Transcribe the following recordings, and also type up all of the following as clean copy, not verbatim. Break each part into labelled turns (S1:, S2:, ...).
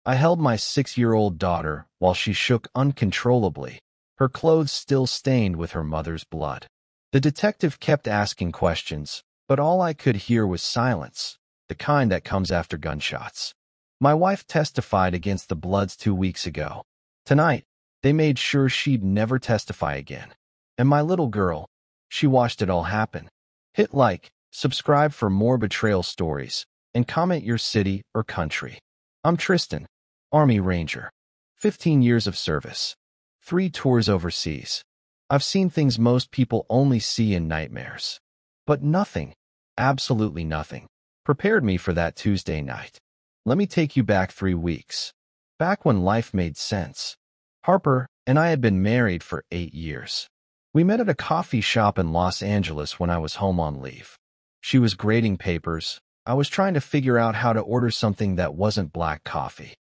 S1: I held my 6-year-old daughter while she shook uncontrollably, her clothes still stained with her mother's blood. The detective kept asking questions, but all I could hear was silence, the kind that comes after gunshots. My wife testified against the Bloods 2 weeks ago. Tonight, they made sure she'd never testify again. And my little girl, she watched it all happen. Hit like, subscribe for more betrayal stories, and comment your city or country. I'm Tristan, Army Ranger. 15 years of service. 3 tours overseas. I've seen things most people only see in nightmares. But nothing, absolutely nothing, prepared me for that Tuesday night. Let me take you back 3 weeks. Back when life made sense. Harper and I had been married for 8 years. We met at a coffee shop in Los Angeles when I was home on leave. She was grading papers. I was trying to figure out how to order something that wasn't black coffee.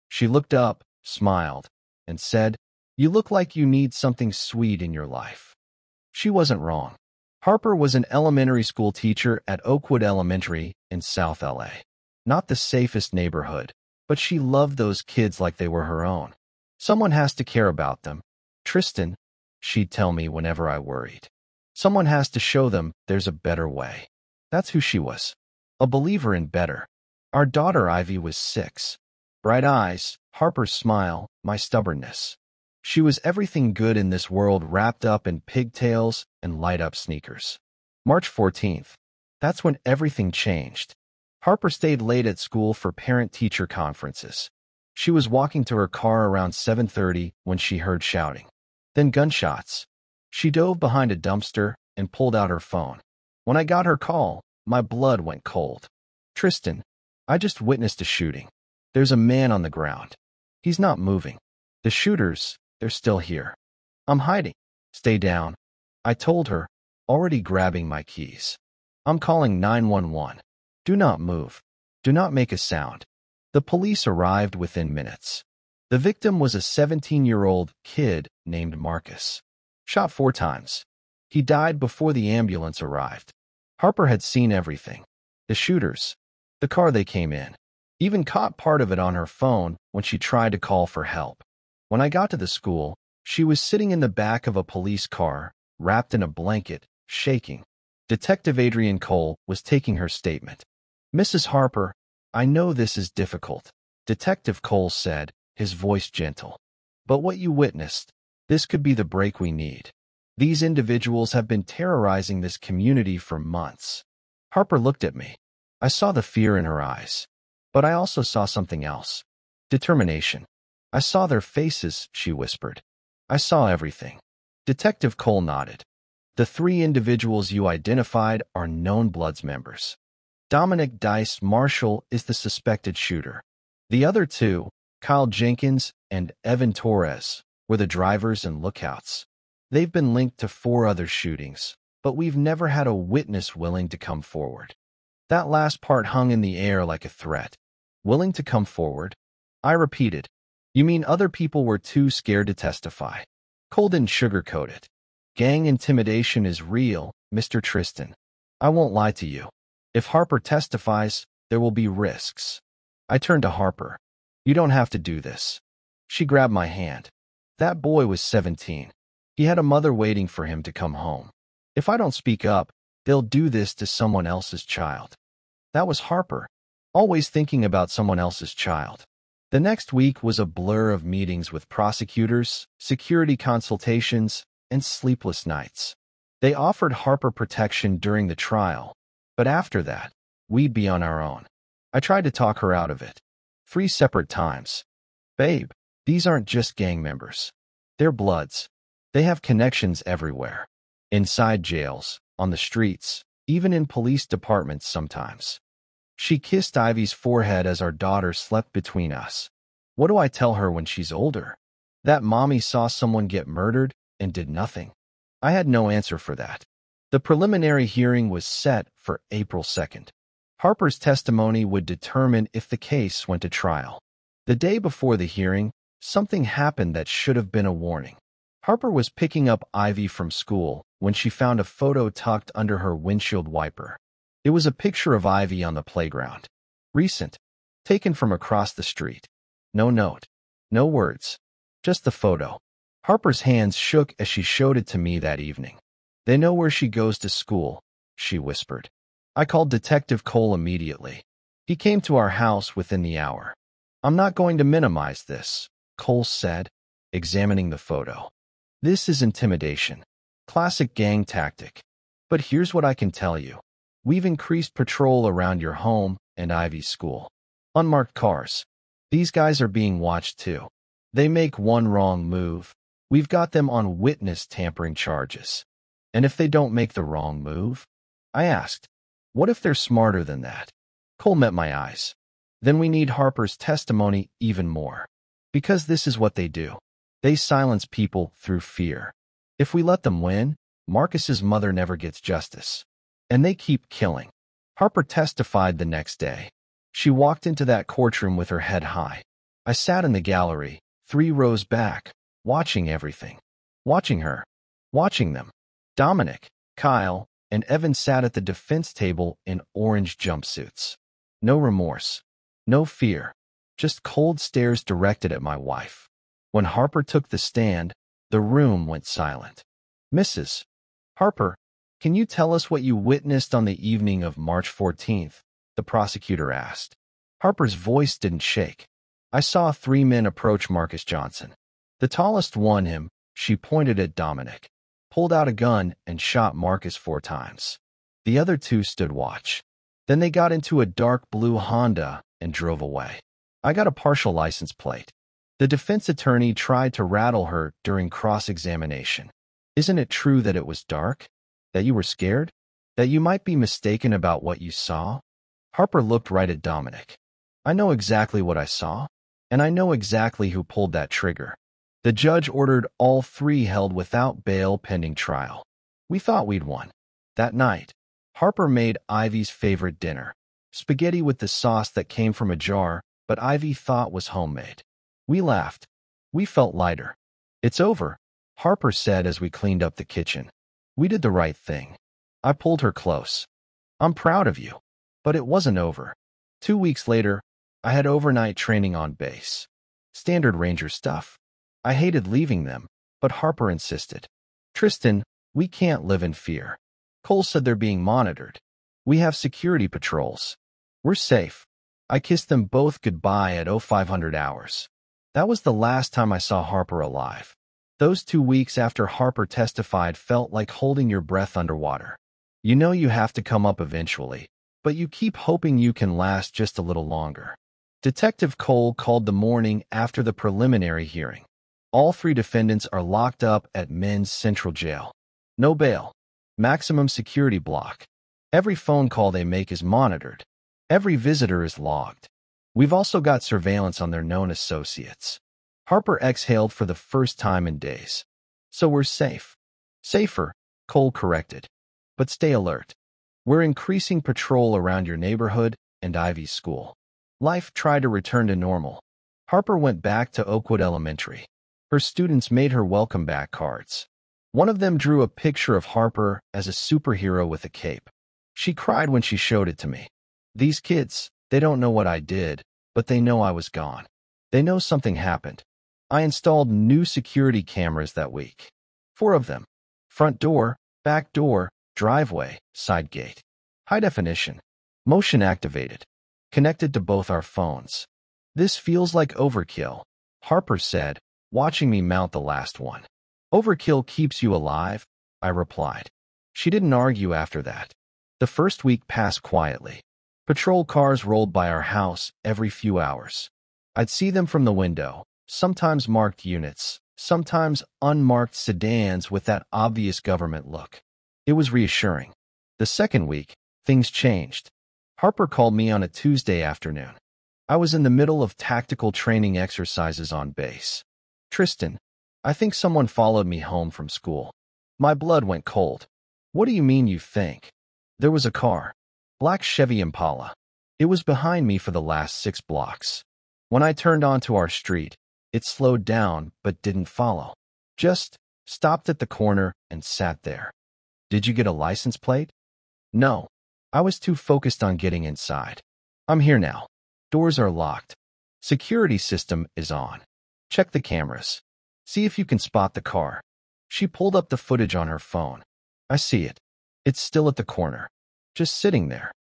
S1: She looked up, smiled, and said, "You look like you need something sweet in your life." She wasn't wrong. Harper was an elementary school teacher at Oakwood Elementary in South LA. Not the safest neighborhood, but she loved those kids like they were her own. Someone has to care about them. Tristan, she'd tell me whenever I worried. Someone has to show them there's a better way. That's who she was. A believer in better. Our daughter Ivy was 6. Bright eyes, Harper's smile, my stubbornness. She was everything good in this world wrapped up in pigtails and light-up sneakers. March 14th. That's when everything changed. Harper stayed late at school for parent-teacher conferences. She was walking to her car around 7:30 when she heard shouting. Then gunshots. She dove behind a dumpster and pulled out her phone. When I got her call, my blood went cold. "Tristan, I just witnessed a shooting. There's a man on the ground. He's not moving. The shooters, they're still here. I'm hiding. Stay down." I told her, already grabbing my keys. "I'm calling 911. Do not move. Do not make a sound." The police arrived within minutes. The victim was a 17-year-old kid named Marcus. Shot 4 times. He died before the ambulance arrived. Harper had seen everything. The shooters, the car they came in, even caught part of it on her phone when she tried to call for help. When I got to the school, she was sitting in the back of a police car, wrapped in a blanket, shaking. Detective Adrian Cole was taking her statement. "Mrs. Harper, I know this is difficult," Detective Cole said, his voice gentle. "But what you witnessed, this could be the break we need. These individuals have been terrorizing this community for months." Harper looked at me. I saw the fear in her eyes. But I also saw something else. Determination. "I saw their faces," she whispered. "I saw everything." Detective Cole nodded. "The 3 individuals you identified are known Bloods members. Dominic Dice Marshall is the suspected shooter. The other 2, Kyle Jenkins and Evan Torres, were the drivers and lookouts. They've been linked to 4 other shootings, but we've never had a witness willing to come forward." That last part hung in the air like a threat. Willing to come forward? I repeated. "You mean other people were too scared to testify?" Cole didn't sugarcoat it. "Gang intimidation is real, Mr. Tristan. I won't lie to you. If Harper testifies, there will be risks." I turned to Harper. "You don't have to do this." She grabbed my hand. That boy was 17. He had a mother waiting for him to come home. If I don't speak up, they'll do this to someone else's child. That was Harper, always thinking about someone else's child. The next week was a blur of meetings with prosecutors, security consultations, and sleepless nights. They offered Harper protection during the trial, but after that, we'd be on our own. I tried to talk her out of it. 3 separate times. "Babe, these aren't just gang members. They're Bloods. They have connections everywhere. Inside jails, on the streets, even in police departments sometimes." She kissed Ivy's forehead as our daughter slept between us. "What do I tell her when she's older? That mommy saw someone get murdered and did nothing?" I had no answer for that. The preliminary hearing was set for April 2nd. Harper's testimony would determine if the case went to trial. The day before the hearing, something happened that should have been a warning. Harper was picking up Ivy from school when she found a photo tucked under her windshield wiper. It was a picture of Ivy on the playground. Recent. Taken from across the street. No note. No words. Just the photo. Harper's hands shook as she showed it to me that evening. They know where she goes to school, she whispered. I called Detective Cole immediately. He came to our house within the hour. I'm not going to minimize this, Cole said, examining the photo. This is intimidation. Classic gang tactic. But here's what I can tell you. We've increased patrol around your home and Ivy's school. Unmarked cars. These guys are being watched too. They make one wrong move. We've got them on witness tampering charges. And if they don't make the wrong move? I asked. What if they're smarter than that? Cole met my eyes. Then we need Harper's testimony even more. Because this is what they do. They silence people through fear. If we let them win, Marcus's mother never gets justice. And they keep killing. Harper testified the next day. She walked into that courtroom with her head high. I sat in the gallery, 3 rows back, watching everything. Watching her. Watching them. Dominic, Kyle, and Evan sat at the defense table in orange jumpsuits. No remorse. No fear. Just cold stares directed at my wife. When Harper took the stand, the room went silent. Mrs. Harper, can you tell us what you witnessed on the evening of March 14th? The prosecutor asked. Harper's voice didn't shake. I saw 3 men approach Marcus Johnson. The tallest won him. She pointed at Dominic, pulled out a gun, and shot Marcus 4 times. The other 2 stood watch. Then they got into a dark blue Honda and drove away. I got a partial license plate. The defense attorney tried to rattle her during cross-examination. Isn't it true that it was dark? That you were scared? That you might be mistaken about what you saw? Harper looked right at Dominic. I know exactly what I saw, and I know exactly who pulled that trigger. The judge ordered all 3 held without bail pending trial. We thought we'd won. That night, Harper made Ivy's favorite dinner, spaghetti with the sauce that came from a jar, but Ivy thought was homemade. We laughed. We felt lighter. It's over, Harper said as we cleaned up the kitchen. We did the right thing. I pulled her close. I'm proud of you. But it wasn't over. 2 weeks later, I had overnight training on base. Standard Ranger stuff. I hated leaving them, but Harper insisted. Tristan, we can't live in fear. Cole said they're being monitored. We have security patrols. We're safe. I kissed them both goodbye at 0500 hours. That was the last time I saw Harper alive. Those 2 weeks after Harper testified felt like holding your breath underwater. You know you have to come up eventually, but you keep hoping you can last just a little longer. Detective Cole called the morning after the preliminary hearing. All 3 defendants are locked up at Men's Central Jail. No bail. Maximum security block. Every phone call they make is monitored. Every visitor is logged. We've also got surveillance on their known associates. Harper exhaled for the first time in days. So we're safe. Safer, Cole corrected. But stay alert. We're increasing patrol around your neighborhood and Ivy's school. Life tried to return to normal. Harper went back to Oakwood Elementary. Her students made her welcome back cards. One of them drew a picture of Harper as a superhero with a cape. She cried when she showed it to me. These kids, they don't know what I did, but they know I was gone. They know something happened. I installed new security cameras that week. 4 of them. Front door, back door, driveway, side gate. High definition. Motion activated. Connected to both our phones. This feels like overkill, Harper said, watching me mount the last one. Overkill keeps you alive, I replied. She didn't argue after that. The first week passed quietly. Patrol cars rolled by our house every few hours. I'd see them from the window, sometimes marked units, sometimes unmarked sedans with that obvious government look. It was reassuring. The second week, things changed. Harper called me on a Tuesday afternoon. I was in the middle of tactical training exercises on base. Tristan, I think someone followed me home from school. My blood went cold. What do you mean you think? There was a car. Black Chevy Impala. It was behind me for the last 6 blocks. When I turned onto our street, it slowed down but didn't follow. Just stopped at the corner and sat there. Did you get a license plate? No. I was too focused on getting inside. I'm here now. Doors are locked. Security system is on. Check the cameras. See if you can spot the car. She pulled up the footage on her phone. I see it. It's still at the corner. Just sitting there.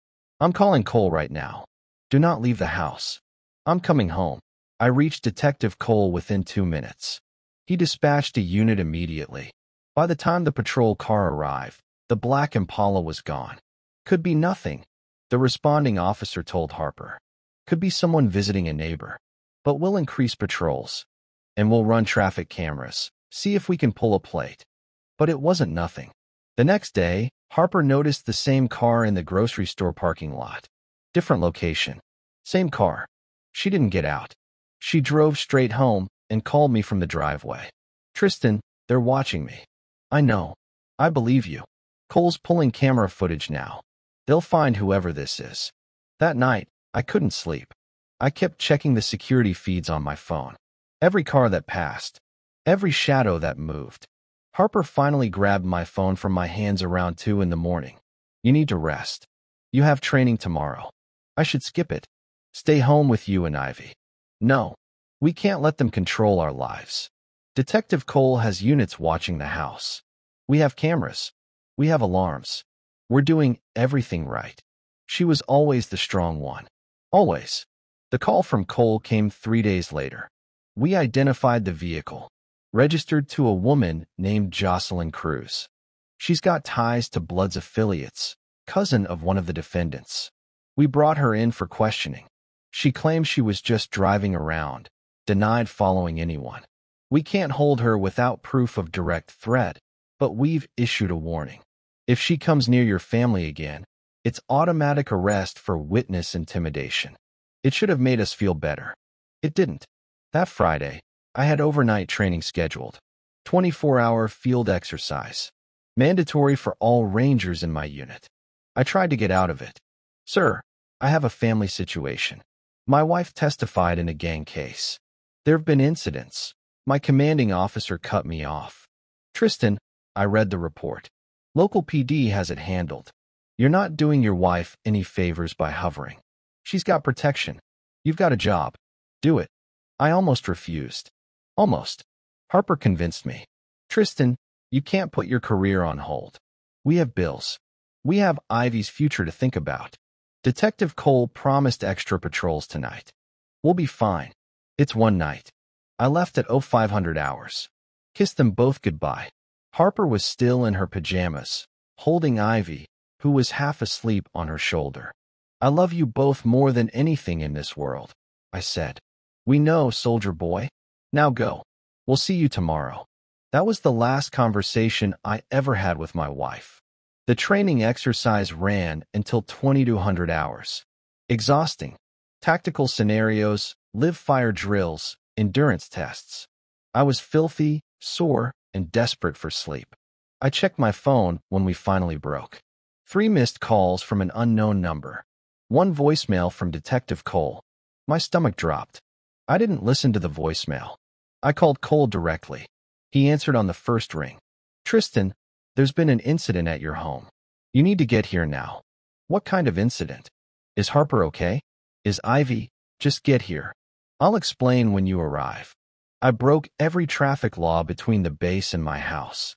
S1: I'm calling Cole right now. Do not leave the house. I'm coming home. I reached Detective Cole within 2 minutes. He dispatched a unit immediately. By the time the patrol car arrived, the black Impala was gone. Could be nothing, the responding officer told Harper. Could be someone visiting a neighbor. But we'll increase patrols. And we'll run traffic cameras. See if we can pull a plate. But it wasn't nothing. The next day, Harper noticed the same car in the grocery store parking lot. Different location. Same car. She didn't get out. She drove straight home and called me from the driveway. Tristan, they're watching me. I know. I believe you. Cole's pulling camera footage now. They'll find whoever this is. That night, I couldn't sleep. I kept checking the security feeds on my phone. Every car that passed. Every shadow that moved. Harper finally grabbed my phone from my hands around 2 in the morning. You need to rest. You have training tomorrow. I should skip it. Stay home with you and Ivy. No. We can't let them control our lives. Detective Cole has units watching the house. We have cameras. We have alarms. We're doing everything right. She was always the strong one. Always. The call from Cole came 3 days later. We identified the vehicle. Registered to a woman named Jocelyn Cruz. She's got ties to Blood's affiliates, cousin of one of the defendants. We brought her in for questioning. She claimed she was just driving around, denied following anyone. We can't hold her without proof of direct threat, but we've issued a warning. If she comes near your family again, it's automatic arrest for witness intimidation. It should have made us feel better. It didn't. That Friday, I had overnight training scheduled. 24-hour field exercise. Mandatory for all Rangers in my unit. I tried to get out of it. Sir, I have a family situation. My wife testified in a gang case. There have been incidents. My commanding officer cut me off. Tristan, I read the report. Local PD has it handled. You're not doing your wife any favors by hovering. She's got protection. You've got a job. Do it. I almost refused. Almost. Harper convinced me. Tristan, you can't put your career on hold. We have bills. We have Ivy's future to think about. Detective Cole promised extra patrols tonight. We'll be fine. It's one night. I left at 0500 hours. Kissed them both goodbye. Harper was still in her pajamas, holding Ivy, who was half asleep on her shoulder. I love you both more than anything in this world, I said. We know, soldier boy. Now go. We'll see you tomorrow. That was the last conversation I ever had with my wife. The training exercise ran until 2200 hours. Exhausting. Tactical scenarios, live-fire drills, endurance tests. I was filthy, sore, and desperate for sleep. I checked my phone when we finally broke. 3 missed calls from an unknown number. 1 voicemail from Detective Cole. My stomach dropped. I didn't listen to the voicemail. I called Cole directly. He answered on the first ring. Tristan, there's been an incident at your home. You need to get here now. What kind of incident? Is Harper okay? Is Ivy? Just get here. I'll explain when you arrive. I broke every traffic law between the base and my house.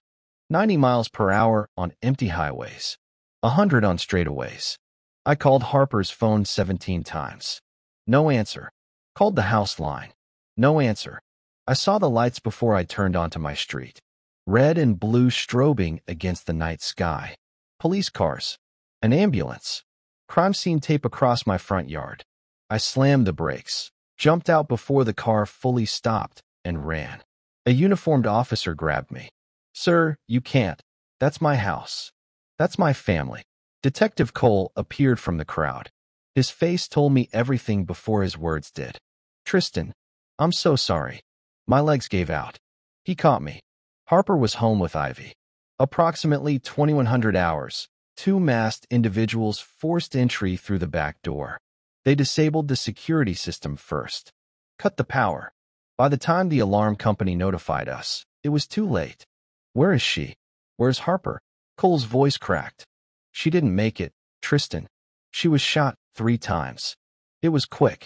S1: 90 miles per hour on empty highways. 100 on straightaways. I called Harper's phone 17 times. No answer. Called the house line. No answer. I saw the lights before I turned onto my street. Red and blue strobing against the night sky. Police cars. An ambulance. Crime scene tape across my front yard. I slammed the brakes, jumped out before the car fully stopped, and ran. A uniformed officer grabbed me. Sir, you can't. That's my house. That's my family. Detective Cole appeared from the crowd. His face told me everything before his words did. Tristan, I'm so sorry. My legs gave out. He caught me. Harper was home with Ivy. Approximately 2100 hours. 2 masked individuals forced entry through the back door. They disabled the security system first. Cut the power. By the time the alarm company notified us, it was too late. Where is she? Where's Harper? Cole's voice cracked. She didn't make it, Tristan. She was shot 3 times. It was quick.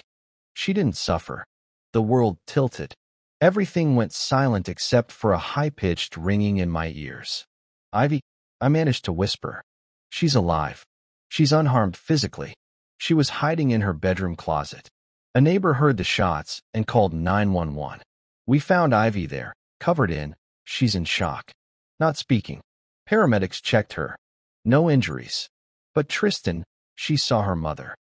S1: She didn't suffer. The world tilted. Everything went silent except for a high-pitched ringing in my ears. Ivy, I managed to whisper. She's alive. She's unharmed physically. She was hiding in her bedroom closet. A neighbor heard the shots and called 911. We found Ivy there, covered in. She's in shock. Not speaking. Paramedics checked her. No injuries. But Tristan, she saw her mother.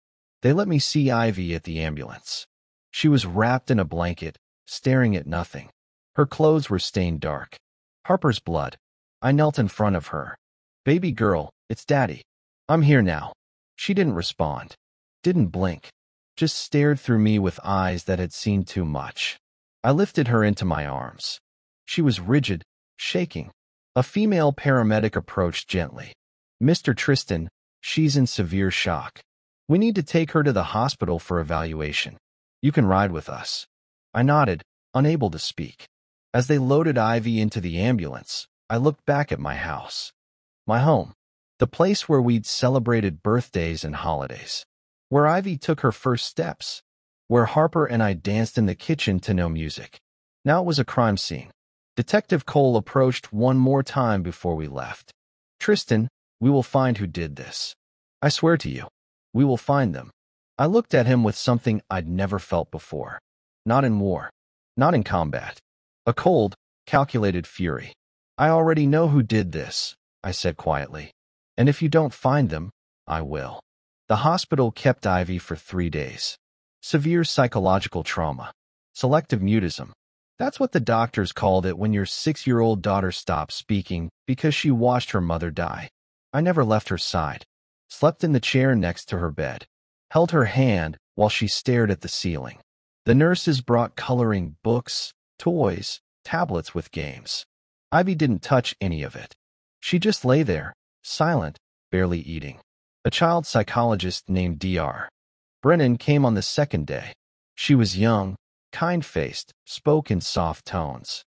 S1: They let me see Ivy at the ambulance. She was wrapped in a blanket, staring at nothing. Her clothes were stained dark. Harper's blood. I knelt in front of her. Baby girl, it's Daddy. I'm here now. She didn't respond. Didn't blink. Just stared through me with eyes that had seen too much. I lifted her into my arms. She was rigid, shaking. A female paramedic approached gently. Mr. Tristan, she's in severe shock. We need to take her to the hospital for evaluation. You can ride with us. I nodded, unable to speak. As they loaded Ivy into the ambulance, I looked back at my house. My home. The place where we'd celebrated birthdays and holidays. Where Ivy took her first steps. Where Harper and I danced in the kitchen to no music. Now it was a crime scene. Detective Cole approached one more time before we left. Tristan, we will find who did this. I swear to you, we will find them. I looked at him with something I'd never felt before. Not in war. Not in combat. A cold, calculated fury. I already know who did this, I said quietly. And if you don't find them, I will. The hospital kept Ivy for 3 days. Severe psychological trauma. Selective mutism. That's what the doctors called it when your 6-year-old daughter stopped speaking because she watched her mother die. I never left her side. Slept in the chair next to her bed. Held her hand while she stared at the ceiling. The nurses brought coloring books, toys, tablets with games. Ivy didn't touch any of it. She just lay there, silent, barely eating. A child psychologist named Dr. Brennan came on the second day. She was young, kind-faced, spoke in soft tones.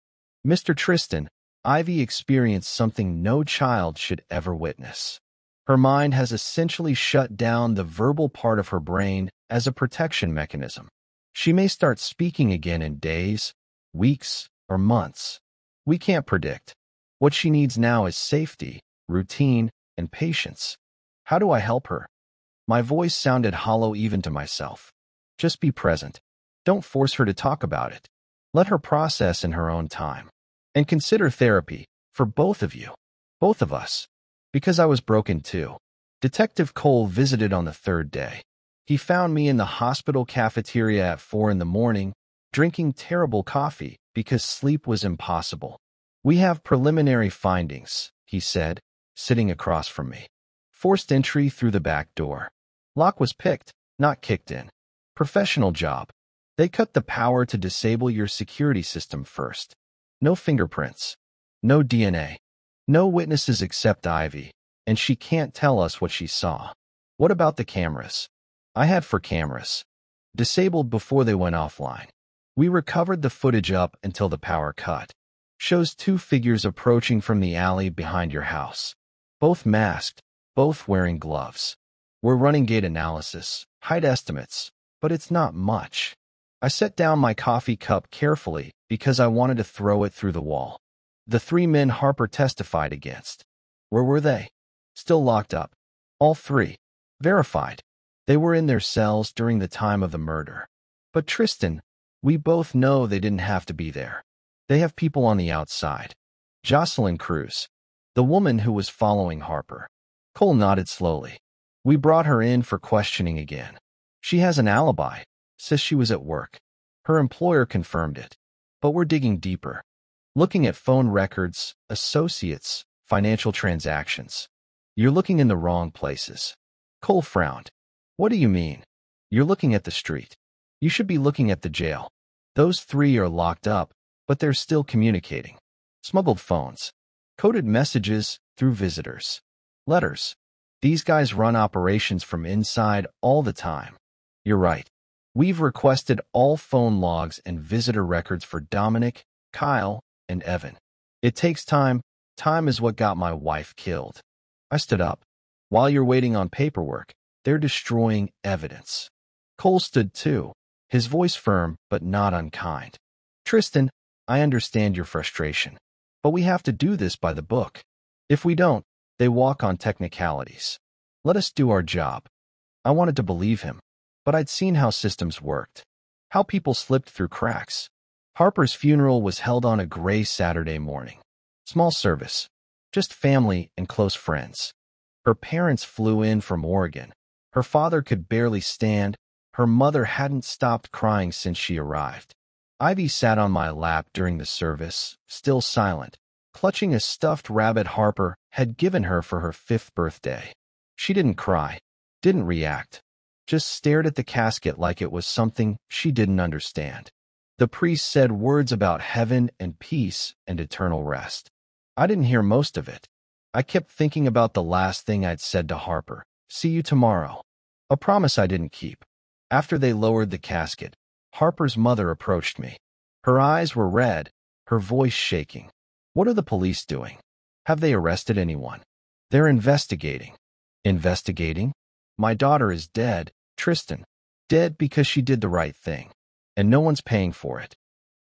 S1: Mr. Tristan, Ivy experienced something no child should ever witness. Her mind has essentially shut down the verbal part of her brain as a protection mechanism. She may start speaking again in days, weeks, or months. We can't predict. What she needs now is safety, routine, and patience. How do I help her? My voice sounded hollow even to myself. Just be present. Don't force her to talk about it. Let her process in her own time. And consider therapy, for both of you. Both of us. Because I was broken too. Detective Cole visited on the 3rd day. He found me in the hospital cafeteria at 4 in the morning, drinking terrible coffee because sleep was impossible. We have preliminary findings, he said, sitting across from me. Forced entry through the back door. Lock was picked, not kicked in. Professional job. They cut the power to disable your security system first. No fingerprints. No DNA. No witnesses except Ivy, and she can't tell us what she saw. What about the cameras? I had 4 cameras. Disabled before they went offline. We recovered the footage up until the power cut. Shows 2 figures approaching from the alley behind your house. Both masked, both wearing gloves. We're running gait analysis, height estimates, but it's not much. I set down my coffee cup carefully because I wanted to throw it through the wall. The 3 men Harper testified against. Where were they? Still locked up. All 3. Verified. They were in their cells during the time of the murder. But Tristan, we both know they didn't have to be there. They have people on the outside. Jocelyn Cruz, the woman who was following Harper. Cole nodded slowly. We brought her in for questioning again. She has an alibi, says she was at work. Her employer confirmed it. But we're digging deeper. Looking at phone records, associates, financial transactions. You're looking in the wrong places. Cole frowned. What do you mean? You're looking at the street. You should be looking at the jail. Those 3 are locked up, but they're still communicating. Smuggled phones. Coded messages through visitors. Letters. These guys run operations from inside all the time. You're right. We've requested all phone logs and visitor records for Dominic, Kyle, and Evan. It takes time. Time is what got my wife killed. I stood up. While you're waiting on paperwork, they're destroying evidence. Cole stood too. his voice firm but not unkind. Tristan, I understand your frustration, but we have to do this by the book. If we don't, they walk on technicalities. Let us do our job. I wanted to believe him, but I'd seen how systems worked, how people slipped through cracks. Harper's funeral was held on a gray Saturday morning. Small service, just family and close friends. Her parents flew in from Oregon. Her father could barely stand. Her mother hadn't stopped crying since she arrived. Ivy sat on my lap during the service, still silent, clutching a stuffed rabbit Harper had given her for her 5th birthday. She didn't cry, didn't react, just stared at the casket like it was something she didn't understand. The priest said words about heaven and peace and eternal rest. I didn't hear most of it. I kept thinking about the last thing I'd said to Harper, "See you tomorrow." A promise I didn't keep. After they lowered the casket, Harper's mother approached me. Her eyes were red, her voice shaking. "What are the police doing? Have they arrested anyone?" "They're investigating." "Investigating? My daughter is dead, Tristan. Dead because she did the right thing. And no one's paying for it."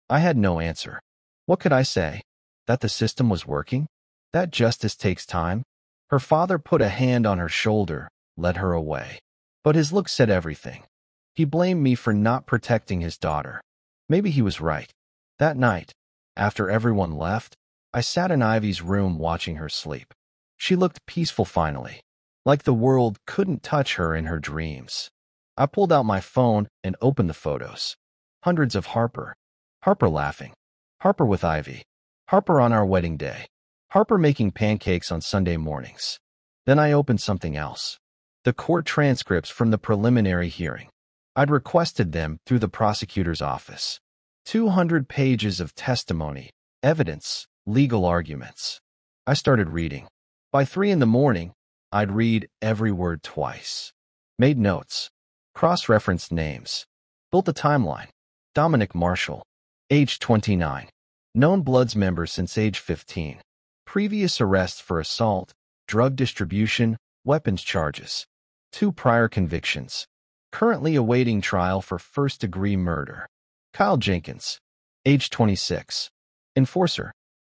S1: I had no answer. What could I say? That the system was working? That justice takes time? Her father put a hand on her shoulder, led her away. But his look said everything. He blamed me for not protecting his daughter. Maybe he was right. That night, after everyone left, I sat in Ivy's room watching her sleep. She looked peaceful finally, like the world couldn't touch her in her dreams. I pulled out my phone and opened the photos. Hundreds of Harper. Harper laughing. Harper with Ivy. Harper on our wedding day. Harper making pancakes on Sunday mornings. Then I opened something else. The court transcripts from the preliminary hearing. I'd requested them through the prosecutor's office. 200 pages of testimony, evidence, legal arguments. I started reading. By 3 in the morning, I'd read every word twice. Made notes. Cross-referenced names. Built a timeline. Dominic Marshall. Age 29. Known Bloods member since age 15. Previous arrests for assault, drug distribution, weapons charges. 2 prior convictions. Currently awaiting trial for first-degree murder. Kyle Jenkins. Age 26. Enforcer.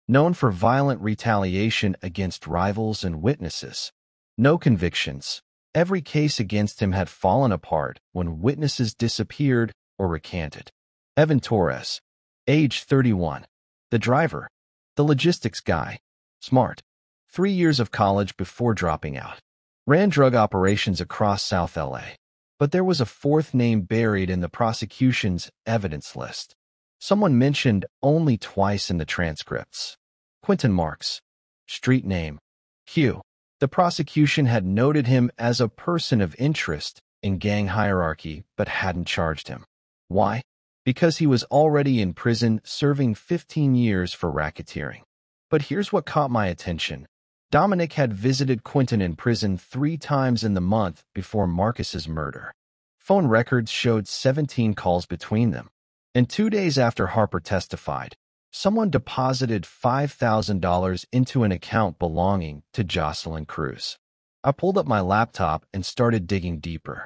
S1: Known for violent retaliation against rivals and witnesses. No convictions. Every case against him had fallen apart when witnesses disappeared or recanted. Evan Torres. Age 31. The driver. The logistics guy. Smart. 3 years of college before dropping out. Ran drug operations across South LA. But there was a 4th name buried in the prosecution's evidence list. Someone mentioned only twice in the transcripts. Quentin Marks. Street name. Q. The prosecution had noted him as a person of interest in gang hierarchy but hadn't charged him. Why? Because he was already in prison serving 15 years for racketeering. But here's what caught my attention. Dominic had visited Quentin in prison 3 times in the month before Marcus's murder. Phone records showed 17 calls between them. And 2 days after Harper testified, someone deposited $5,000 into an account belonging to Jocelyn Cruz. I pulled up my laptop and started digging deeper.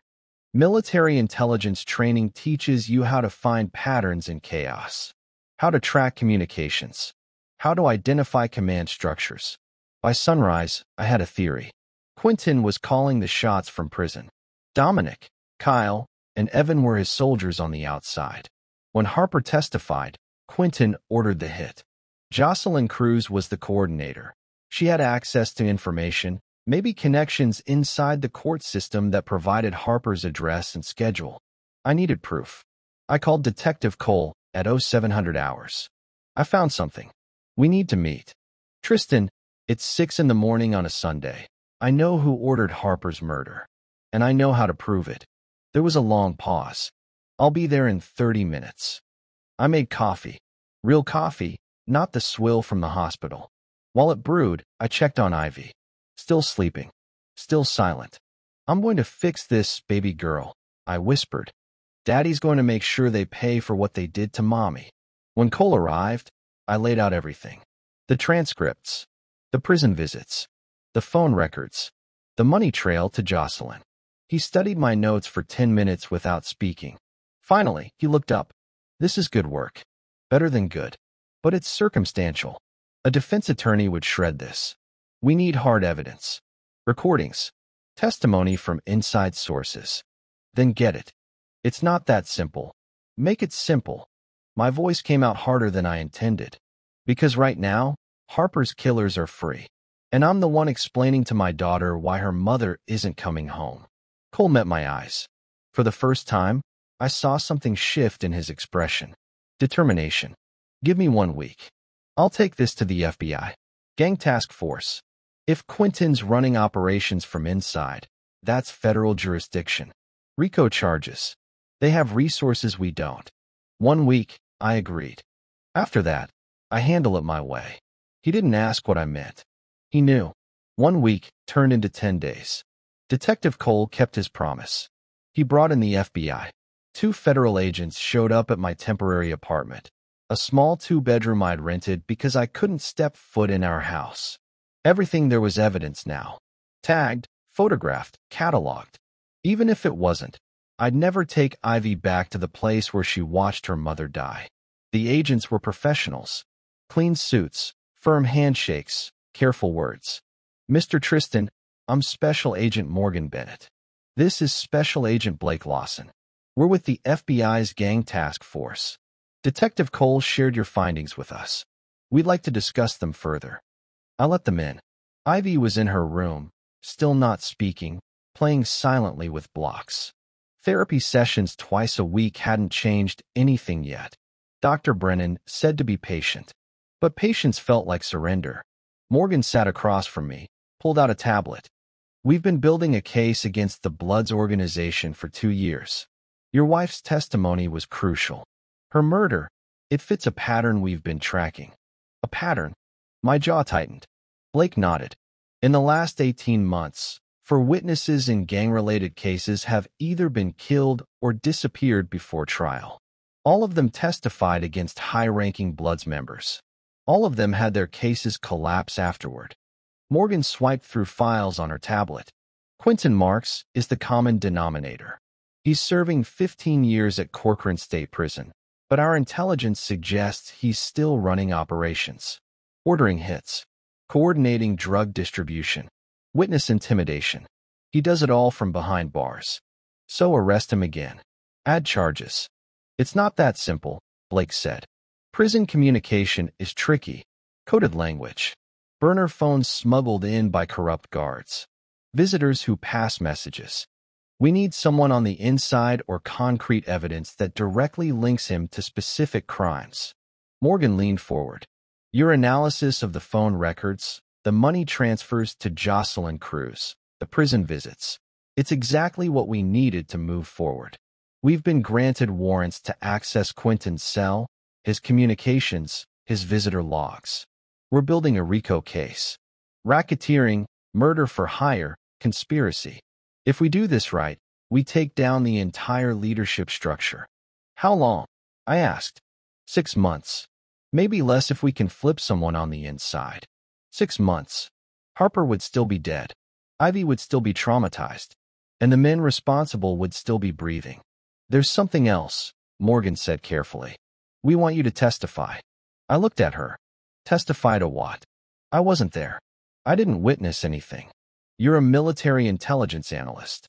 S1: Military intelligence training teaches you how to find patterns in chaos, how to track communications, how to identify command structures. By sunrise, I had a theory. Quentin was calling the shots from prison. Dominic, Kyle, and Evan were his soldiers on the outside. When Harper testified, Quentin ordered the hit. Jocelyn Cruz was the coordinator. She had access to information, maybe connections inside the court system that provided Harper's address and schedule. I needed proof. I called Detective Cole at 0700 hours. I found something. We need to meet. Tristan, it's 6 in the morning on a Sunday. I know who ordered Harper's murder. And I know how to prove it. There was a long pause. I'll be there in 30 minutes. I made coffee. Real coffee, not the swill from the hospital. While it brewed, I checked on Ivy. Still sleeping. Still silent. "I'm going to fix this, baby girl," I whispered. "Daddy's going to make sure they pay for what they did to Mommy." When Cole arrived, I laid out everything. The transcripts. The prison visits. The phone records. The money trail to Jocelyn. He studied my notes for 10 minutes without speaking. Finally, he looked up. This is good work. Better than good. But it's circumstantial. A defense attorney would shred this. We need hard evidence. Recordings. Testimony from inside sources. Then get it. It's not that simple. Make it simple. My voice came out harder than I intended. Because right now, Harper's killers are free. And I'm the one explaining to my daughter why her mother isn't coming home. Cole met my eyes. For the first time, I saw something shift in his expression. Determination. Give me 1 week. I'll take this to the FBI. Gang Task Force. If Quentin's running operations from inside, that's federal jurisdiction. RICO charges. They have resources we don't. 1 week, I agreed. After that, I handle it my way. He didn't ask what I meant. He knew. 1 week turned into 10 days. Detective Cole kept his promise. He brought in the FBI. 2 federal agents showed up at my temporary apartment, a small 2-bedroom I'd rented because I couldn't step foot in our house. Everything there was evidence now. Tagged, photographed, cataloged. Even if it wasn't, I'd never take Ivy back to the place where she watched her mother die. The agents were professionals. Clean suits, firm handshakes, careful words. Mr. Tristan, I'm Special Agent Morgan Bennett. This is Special Agent Blake Lawson. We're with the FBI's Gang Task Force. Detective Cole shared your findings with us. We'd like to discuss them further. I let them in. Ivy was in her room, still not speaking, playing silently with blocks. Therapy sessions twice a week hadn't changed anything yet. Dr. Brennan said to be patient. But patience felt like surrender. Morgan sat across from me, pulled out a tablet. We've been building a case against the Bloods organization for 2 years. Your wife's testimony was crucial. Her murder, it fits a pattern we've been tracking. A pattern? My jaw tightened. Blake nodded. In the last 18 months, 4 witnesses in gang-related cases have either been killed or disappeared before trial. All of them testified against high-ranking Bloods members. All of them had their cases collapse afterward. Morgan swiped through files on her tablet. Quentin Marks is the common denominator. He's serving 15 years at Corcoran State Prison, but our intelligence suggests he's still running operations. Ordering hits. Coordinating drug distribution. Witness intimidation. He does it all from behind bars. So arrest him again. Add charges. It's not that simple, Blake said. Prison communication is tricky. Coded language. Burner phones smuggled in by corrupt guards. Visitors who pass messages. We need someone on the inside or concrete evidence that directly links him to specific crimes. Morgan leaned forward. Your analysis of the phone records, the money transfers to Jocelyn Cruz, the prison visits. It's exactly what we needed to move forward. We've been granted warrants to access Quentin's cell, his communications, his visitor logs. We're building a RICO case. Racketeering, murder for hire, conspiracy. If we do this right, we take down the entire leadership structure. How long? I asked. 6 months. Maybe less if we can flip someone on the inside. 6 months. Harper would still be dead. Ivy would still be traumatized. And the men responsible would still be breathing. There's something else, Morgan said carefully. We want you to testify. I looked at her. Testify to what? I wasn't there. I didn't witness anything. You're a military intelligence analyst.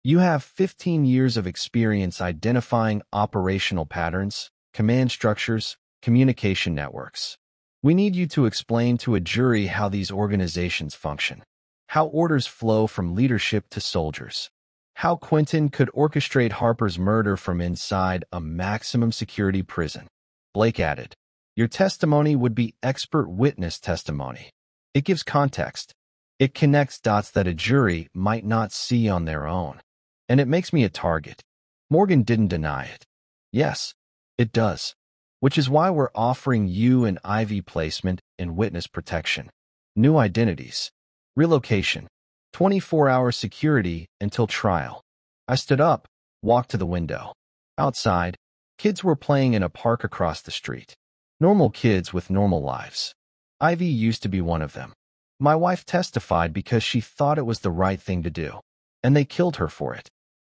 S1: You have 15 years of experience identifying operational patterns, command structures, communication networks. We need you to explain to a jury how these organizations function, how orders flow from leadership to soldiers, how Quentin could orchestrate Harper's murder from inside a maximum security prison. Blake added, your testimony would be expert witness testimony. It gives context. It connects dots that a jury might not see on their own. And it makes me a target. Morgan didn't deny it. Yes, it does. Which is why we're offering you an IV placement and witness protection. New identities. Relocation. 24-hour security until trial. I stood up, walked to the window. Outside, kids were playing in a park across the street. Normal kids with normal lives. Ivy used to be one of them. My wife testified because she thought it was the right thing to do, and they killed her for it.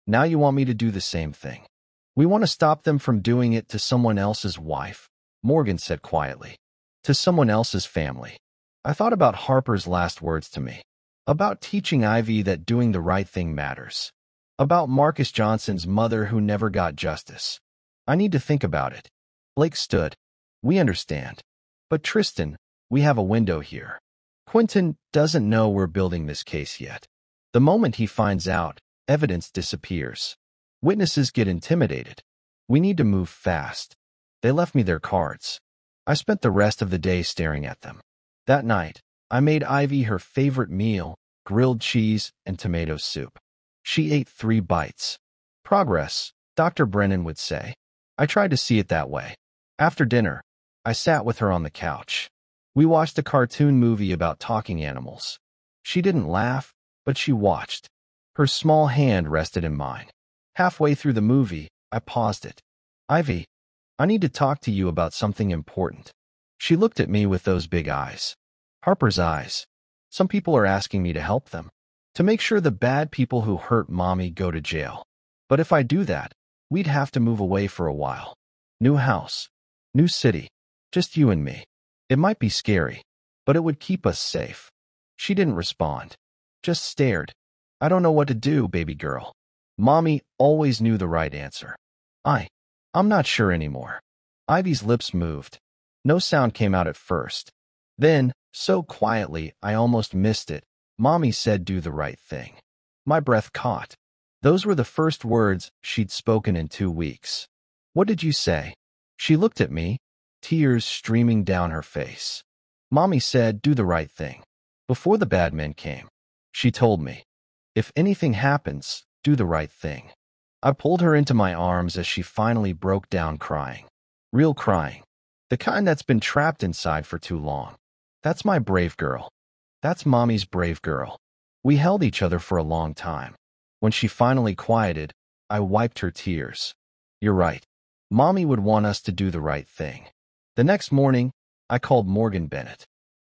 S1: Now you want me to do the same thing. We want to stop them from doing it to someone else's wife, Morgan said quietly. To someone else's family. I thought about Harper's last words to me. About teaching Ivy that doing the right thing matters. About Marcus Johnson's mother who never got justice. I need to think about it. Blake stood. We understand. But Tristan, we have a window here. Quentin doesn't know we're building this case yet. The moment he finds out, evidence disappears. Witnesses get intimidated. We need to move fast. They left me their cards. I spent the rest of the day staring at them. That night, I made Ivy her favorite meal, grilled cheese and tomato soup. She ate 3 bites. Progress, Dr. Brennan would say. I tried to see it that way. After dinner, I sat with her on the couch. We watched a cartoon movie about talking animals. She didn't laugh, but she watched. Her small hand rested in mine. Halfway through the movie, I paused it. Ivy, I need to talk to you about something important. She looked at me with those big eyes. Harper's eyes. Some people are asking me to help them. To make sure the bad people who hurt Mommy go to jail. But if I do that, we'd have to move away for a while. New house. New city. Just you and me. It might be scary, but it would keep us safe. She didn't respond. Just stared. I don't know what to do, baby girl. Mommy always knew the right answer. I'm not sure anymore. Ivy's lips moved. No sound came out at first. Then, so quietly I almost missed it, Mommy said, do the right thing. My breath caught. Those were the first words she'd spoken in 2 weeks. What did you say? She looked at me, tears streaming down her face. Mommy said, do the right thing. Before the bad men came. She told me, if anything happens, do the right thing. I pulled her into my arms as she finally broke down crying. Real crying. The kind that's been trapped inside for too long. That's my brave girl. That's Mommy's brave girl. We held each other for a long time. When she finally quieted, I wiped her tears. You're right. Mommy would want us to do the right thing. The next morning, I called Morgan Bennett.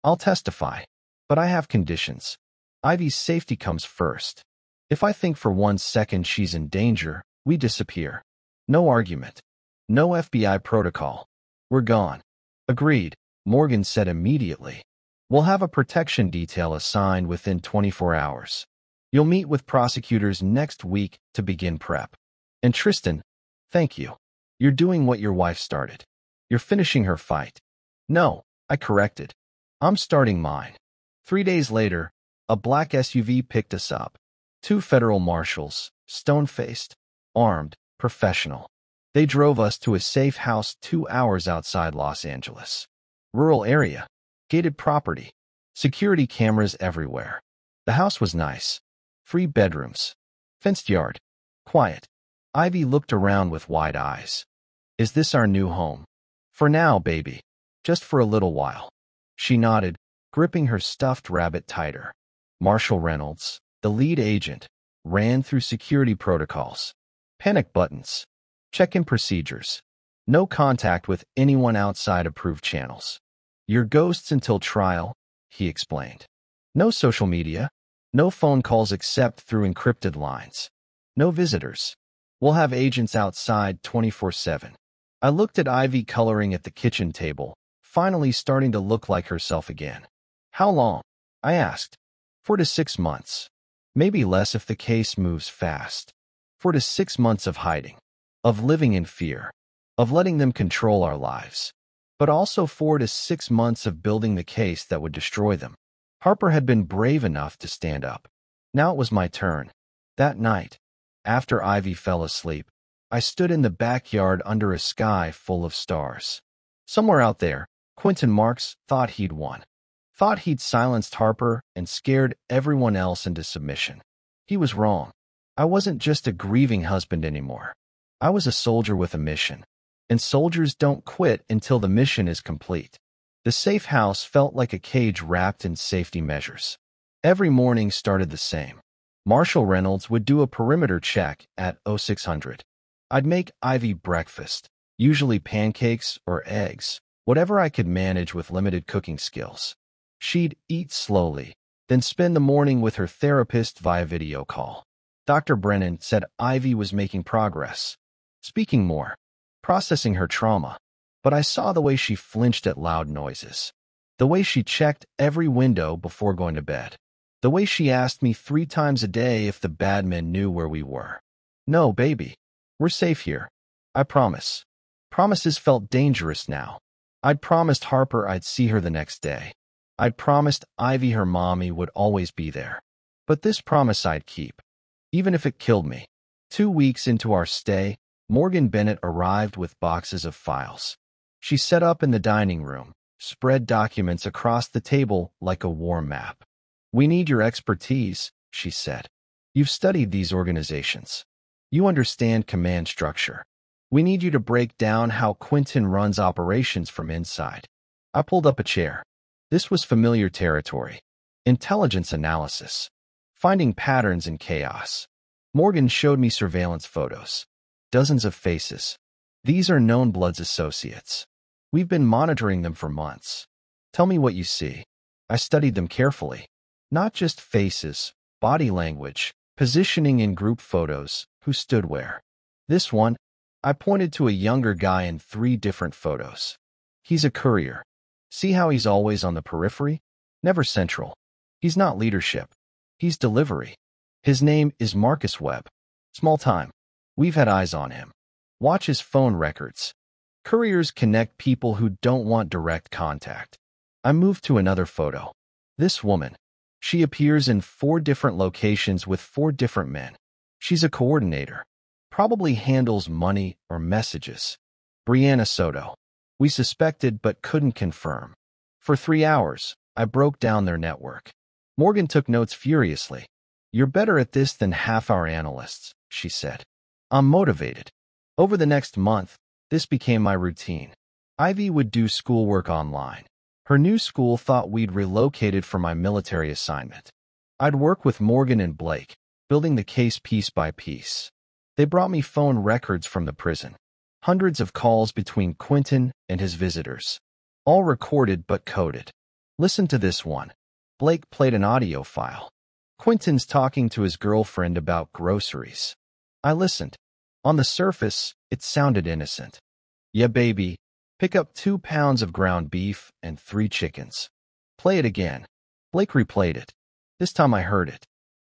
S1: I'll testify, but I have conditions. Ivy's safety comes first. If I think for 1 second she's in danger, we disappear. No argument. No FBI protocol. We're gone. Agreed, Morgan said immediately. We'll have a protection detail assigned within 24 hours. You'll meet with prosecutors next week to begin prep. And Tristan, thank you. You're doing what your wife started. You're finishing her fight. No, I corrected. I'm starting mine. 3 days later, a black SUV picked us up. 2 federal marshals, stone-faced, armed, professional. They drove us to a safe house 2 hours outside Los Angeles. Rural area, gated property, security cameras everywhere. The house was nice. 3 bedrooms, fenced yard, quiet. Ivy looked around with wide eyes. Is this our new home? For now, baby. Just for a little while. She nodded, gripping her stuffed rabbit tighter. Marshall Reynolds, the lead agent, ran through security protocols. Panic buttons. Check-in procedures. No contact with anyone outside approved channels. You're ghosts until trial, he explained. No social media. No phone calls except through encrypted lines. No visitors. We'll have agents outside 24/7. I looked at Ivy coloring at the kitchen table, finally starting to look like herself again. How long? I asked. 4 to 6 months. Maybe less if the case moves fast. 4 to 6 months of hiding. Of living in fear. Of letting them control our lives. But also 4 to 6 months of building the case that would destroy them. Harper had been brave enough to stand up. Now it was my turn. That night, after Ivy fell asleep, I stood in the backyard under a sky full of stars. Somewhere out there, Quentin Marks thought he'd won. Thought he'd silenced Harper and scared everyone else into submission. He was wrong. I wasn't just a grieving husband anymore. I was a soldier with a mission. And soldiers don't quit until the mission is complete. The safe house felt like a cage wrapped in safety measures. Every morning started the same. Marshall Reynolds would do a perimeter check at 0600. I'd make Ivy breakfast, usually pancakes or eggs, whatever I could manage with limited cooking skills. She'd eat slowly, then spend the morning with her therapist via video call. Dr. Brennan said Ivy was making progress. speaking more, processing her trauma. But I saw the way she flinched at loud noises, the way she checked every window before going to bed, the way she asked me 3 times a day if the bad men knew where we were. No, baby, we're safe here. I promise. Promises felt dangerous now. I'd promised Harper I'd see her the next day. I'd promised Ivy her mommy would always be there. But this promise I'd keep, even if it killed me. 2 weeks into our stay, Morgan Bennett arrived with boxes of files. She set up in the dining room, spread documents across the table like a war map. "We need your expertise," she said. "You've studied these organizations. You understand command structure. We need you to break down how Quentin runs operations from inside." I pulled up a chair. This was familiar territory. Intelligence analysis. Finding patterns in chaos. Morgan showed me surveillance photos. Dozens of faces. These are known Blood's associates. We've been monitoring them for months. "Tell me what you see." I studied them carefully. Not just faces, body language, positioning in group photos, who stood where. This one, I pointed to a younger guy in 3 different photos. He's a courier. See how he's always on the periphery? Never central. He's not leadership. He's delivery. His name is Marcus Webb. Small time. We've had eyes on him. Watch his phone records. Couriers connect people who don't want direct contact. I moved to another photo. This woman. She appears in 4 different locations with 4 different men. She's a coordinator. Probably handles money or messages. Brianna Soto. We suspected but couldn't confirm. For 3 hours, I broke down their network. Morgan took notes furiously. "You're better at this than half our analysts," she said. I'm motivated. Over the next month, this became my routine. Ivy would do schoolwork online. Her new school thought we'd relocated for my military assignment. I'd work with Morgan and Blake, building the case piece by piece. They brought me phone records from the prison. Hundreds of calls between Quentin and his visitors. All recorded but coded. Listen to this one. Blake played an audio file. Quentin's talking to his girlfriend about groceries. I listened. On the surface, it sounded innocent. "Yeah, baby. Pick up 2 pounds of ground beef and 3 chickens. Play it again." Blake replayed it. This time I heard it.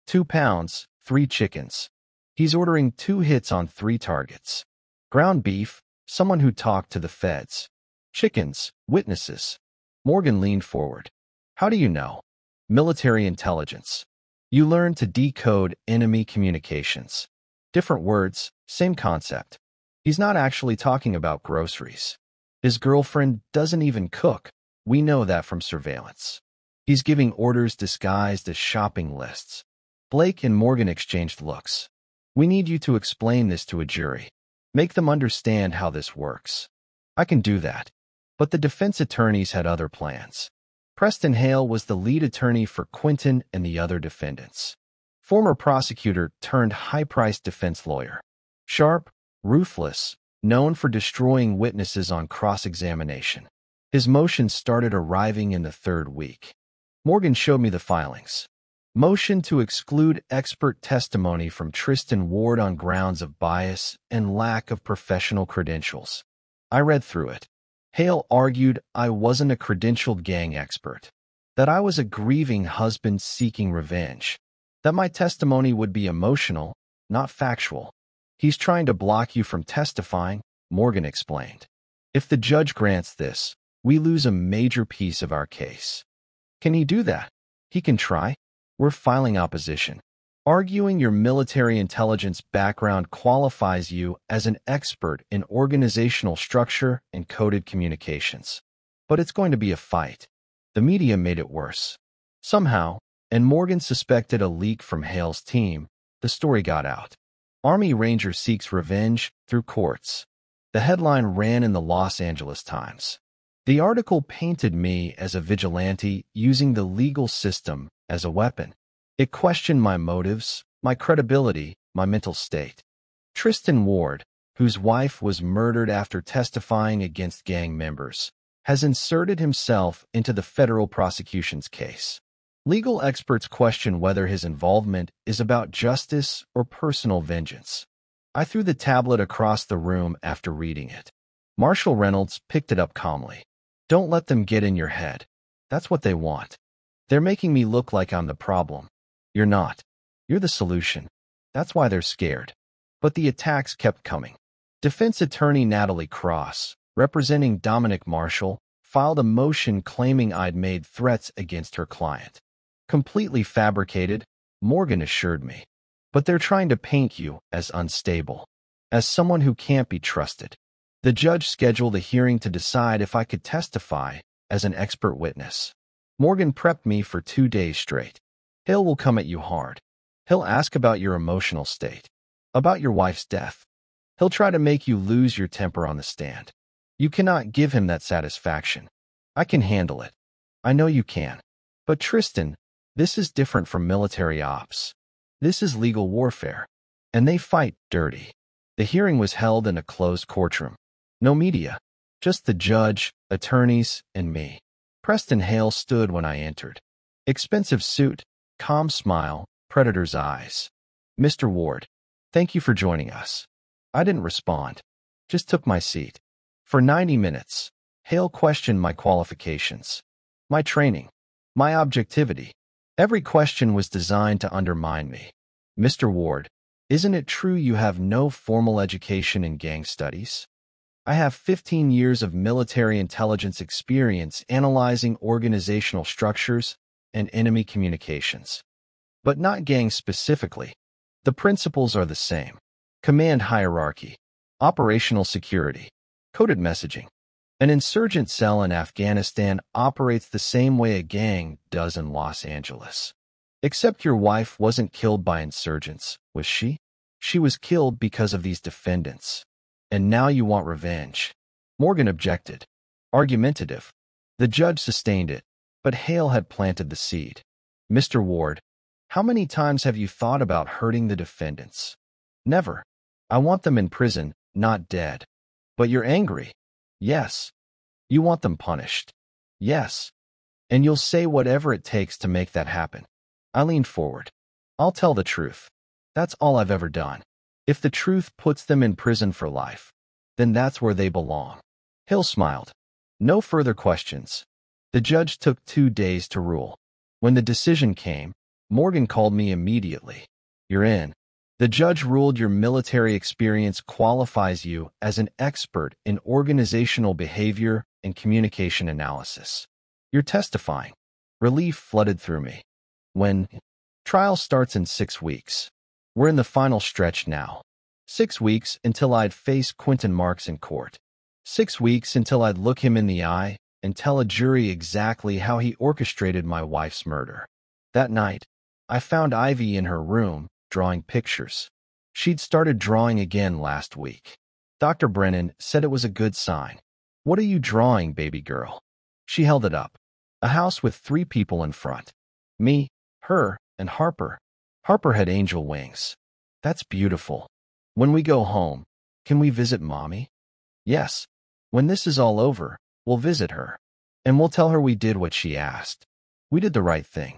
S1: 2 pounds, 3 chickens. He's ordering 2 hits on 3 targets. Ground beef, someone who talked to the feds. Chickens, witnesses. Morgan leaned forward. "How do you know?" "Military intelligence. You learn to decode enemy communications. Different words, same concept. He's not actually talking about groceries. His girlfriend doesn't even cook. We know that from surveillance. He's giving orders disguised as shopping lists." Blake and Morgan exchanged looks. "We need you to explain this to a jury. Make them understand how this works." I can do that. But the defense attorneys had other plans. Preston Hale was the lead attorney for Quentin and the other defendants. Former prosecutor turned high-priced defense lawyer. Sharp, ruthless, known for destroying witnesses on cross-examination. His motions started arriving in the 3rd week. Morgan showed me the filings. Motion to exclude expert testimony from Tristan Ward on grounds of bias and lack of professional credentials. I read through it. Hale argued I wasn't a credentialed gang expert, that I was a grieving husband seeking revenge, that my testimony would be emotional, not factual. "He's trying to block you from testifying," Morgan explained. "If the judge grants this, we lose a major piece of our case." Can he do that? He can try. We're filing opposition. Arguing your military intelligence background qualifies you as an expert in organizational structure and coded communications. But it's going to be a fight. The media made it worse. Somehow, and Morgan suspected a leak from Hale's team, the story got out. Army Ranger seeks revenge through courts. The headline ran in the Los Angeles Times. The article painted me as a vigilante using the legal system as a weapon. It questioned my motives, my credibility, my mental state. Tristan Ward, whose wife was murdered after testifying against gang members, has inserted himself into the federal prosecution's case. Legal experts question whether his involvement is about justice or personal vengeance. I threw the tablet across the room after reading it. Marshall Reynolds picked it up calmly. Don't let them get in your head. That's what they want. They're making me look like I'm the problem. You're not. You're the solution. That's why they're scared. But the attacks kept coming. Defense attorney Natalie Cross, representing Dominic Marshall, filed a motion claiming I'd made threats against her client. Completely fabricated, Morgan assured me. But they're trying to paint you as unstable, as someone who can't be trusted. The judge scheduled a hearing to decide if I could testify as an expert witness. Morgan prepped me for 2 days straight. Hale will come at you hard. He'll ask about your emotional state, about your wife's death. He'll try to make you lose your temper on the stand. You cannot give him that satisfaction. I can handle it. I know you can. But Tristan, this is different from military ops. This is legal warfare. And they fight dirty. The hearing was held in a closed courtroom. No media. Just the judge, attorneys, and me. Preston Hale stood when I entered. Expensive suit, calm smile, predator's eyes. Mr. Ward, thank you for joining us. I didn't respond. Just took my seat. For 90 minutes, Hale questioned my qualifications, my training, my objectivity. Every question was designed to undermine me. Mr. Ward, isn't it true you have no formal education in gang studies? I have 15 years of military intelligence experience analyzing organizational structures and enemy communications. But not gangs specifically. The principles are the same. Command hierarchy, operational security, coded messaging. An insurgent cell in Afghanistan operates the same way a gang does in Los Angeles. Except your wife wasn't killed by insurgents, was she? She was killed because of these defendants. And now you want revenge. Morgan objected. Argumentative. The judge sustained it, but Hale had planted the seed. Mr. Ward, how many times have you thought about hurting the defendants? Never. I want them in prison, not dead. But you're angry. Yes. You want them punished. Yes. And you'll say whatever it takes to make that happen. I leaned forward. I'll tell the truth. That's all I've ever done. If the truth puts them in prison for life, then that's where they belong. Hill smiled. No further questions. The judge took 2 days to rule. When the decision came, Morgan called me immediately. You're in. The judge ruled your military experience qualifies you as an expert in organizational behavior and communication analysis. You're testifying. Relief flooded through me. When trial starts in 6 weeks. We're in the final stretch now. 6 weeks until I'd face Quentin Marks in court. 6 weeks until I'd look him in the eye and tell a jury exactly how he orchestrated my wife's murder. That night, I found Ivy in her room, drawing pictures. She'd started drawing again last week. Dr. Brennan said it was a good sign. What are you drawing, baby girl? She held it up. A house with 3 people in front. Me, her, and Harper. Harper had angel wings. That's beautiful. When we go home, can we visit Mommy? Yes. When this is all over, we'll visit her. And we'll tell her we did what she asked. We did the right thing.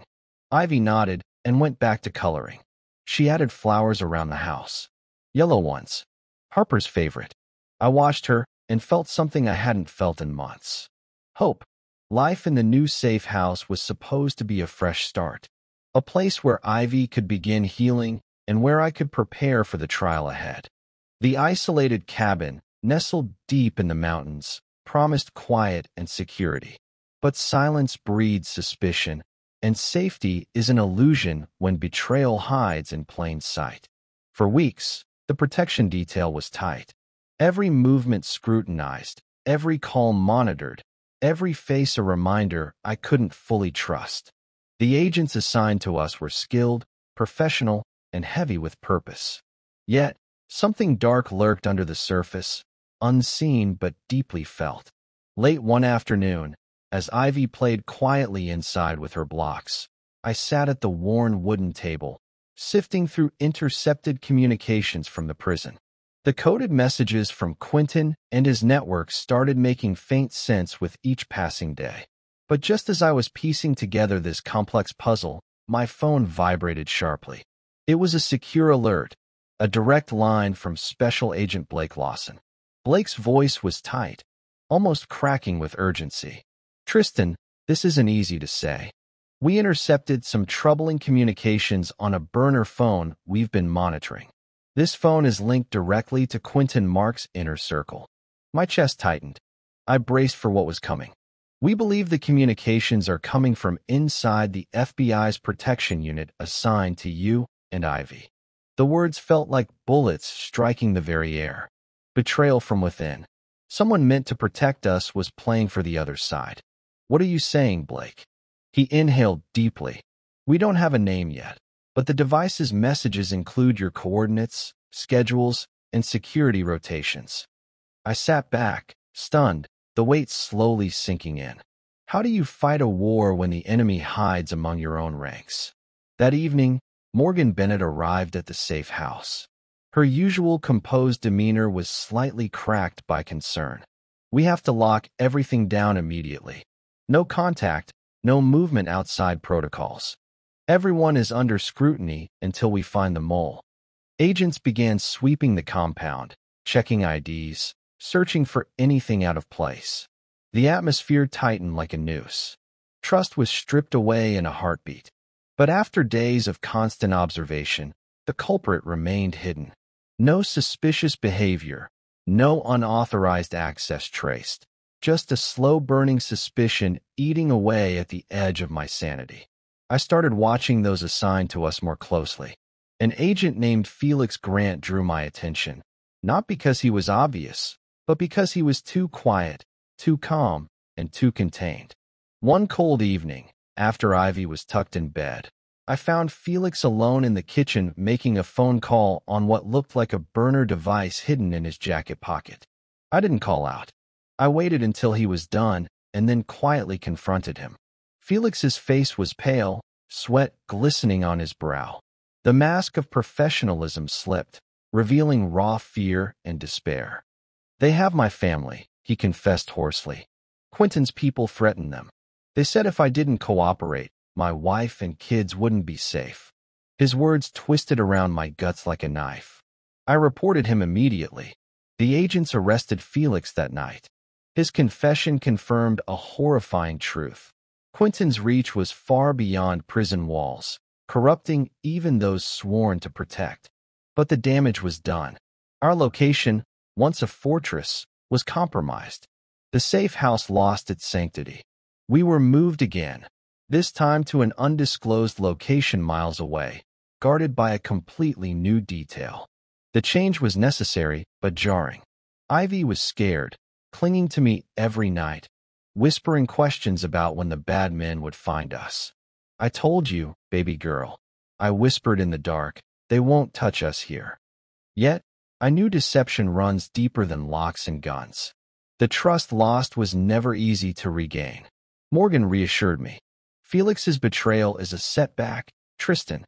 S1: Ivy nodded and went back to coloring. She added flowers around the house. Yellow ones. Harper's favorite. I watched her and felt something I hadn't felt in months. Hope. Life in the new safe house was supposed to be a fresh start. A place where Ivy could begin healing and where I could prepare for the trial ahead. The isolated cabin, nestled deep in the mountains, promised quiet and security. But silence breeds suspicion, and safety is an illusion when betrayal hides in plain sight. For weeks, the protection detail was tight. Every movement scrutinized, every call monitored, every face a reminder I couldn't fully trust. The agents assigned to us were skilled, professional, and heavy with purpose. Yet, something dark lurked under the surface, unseen but deeply felt. Late one afternoon, as Ivy played quietly inside with her blocks, I sat at the worn wooden table, sifting through intercepted communications from the prison. The coded messages from Quentin and his network started making faint sense with each passing day. But just as I was piecing together this complex puzzle, my phone vibrated sharply. It was a secure alert, A direct line from Special Agent Blake Lawson. Blake's voice was tight, almost cracking with urgency. Tristan, this isn't easy to say. We intercepted some troubling communications on a burner phone we've been monitoring. This phone is linked directly to Quentin Marks' inner circle. My chest tightened. I braced for what was coming. We believe the communications are coming from inside the FBI's protection unit assigned to you and Ivy. The words felt like bullets striking the very air. Betrayal from within. Someone meant to protect us was playing for the other side. What are you saying, Blake? He inhaled deeply. We don't have a name yet, but the device's messages include your coordinates, schedules, and security rotations. I sat back, stunned, the weight slowly sinking in. How do you fight a war when the enemy hides among your own ranks? That evening, Morgan Bennett arrived at the safe house. Her usual composed demeanor was slightly cracked by concern. We have to lock everything down immediately. No contact, no movement outside protocols. Everyone is under scrutiny until we find the mole. Agents began sweeping the compound, checking IDs, searching for anything out of place. The atmosphere tightened like a noose. Trust was stripped away in a heartbeat. But after days of constant observation, the culprit remained hidden. No suspicious behavior, no unauthorized access traced. Just a slow-burning suspicion eating away at the edge of my sanity. I started watching those assigned to us more closely. An agent named Felix Grant drew my attention, not because he was obvious, but because he was too quiet, too calm, and too contained. One cold evening, after Ivy was tucked in bed, I found Felix alone in the kitchen making a phone call on what looked like a burner device hidden in his jacket pocket. I didn't call out. I waited until he was done and then quietly confronted him. Felix's face was pale, sweat glistening on his brow. The mask of professionalism slipped, revealing raw fear and despair. They have my family, he confessed hoarsely. Quentin's people threatened them. They said if I didn't cooperate, my wife and kids wouldn't be safe. His words twisted around my guts like a knife. I reported him immediately. The agents arrested Felix that night. His confession confirmed a horrifying truth. Quentin's reach was far beyond prison walls, corrupting even those sworn to protect. But the damage was done. Our location, once a fortress, was compromised. The safe house lost its sanctity. We were moved again, this time to an undisclosed location miles away, guarded by a completely new detail. The change was necessary, but jarring. Ivy was scared, clinging to me every night, whispering questions about when the bad men would find us. I told you, baby girl, I whispered in the dark, they won't touch us here. Yet, I knew deception runs deeper than locks and guns. The trust lost was never easy to regain. Morgan reassured me. Felix's betrayal is a setback, Tristan,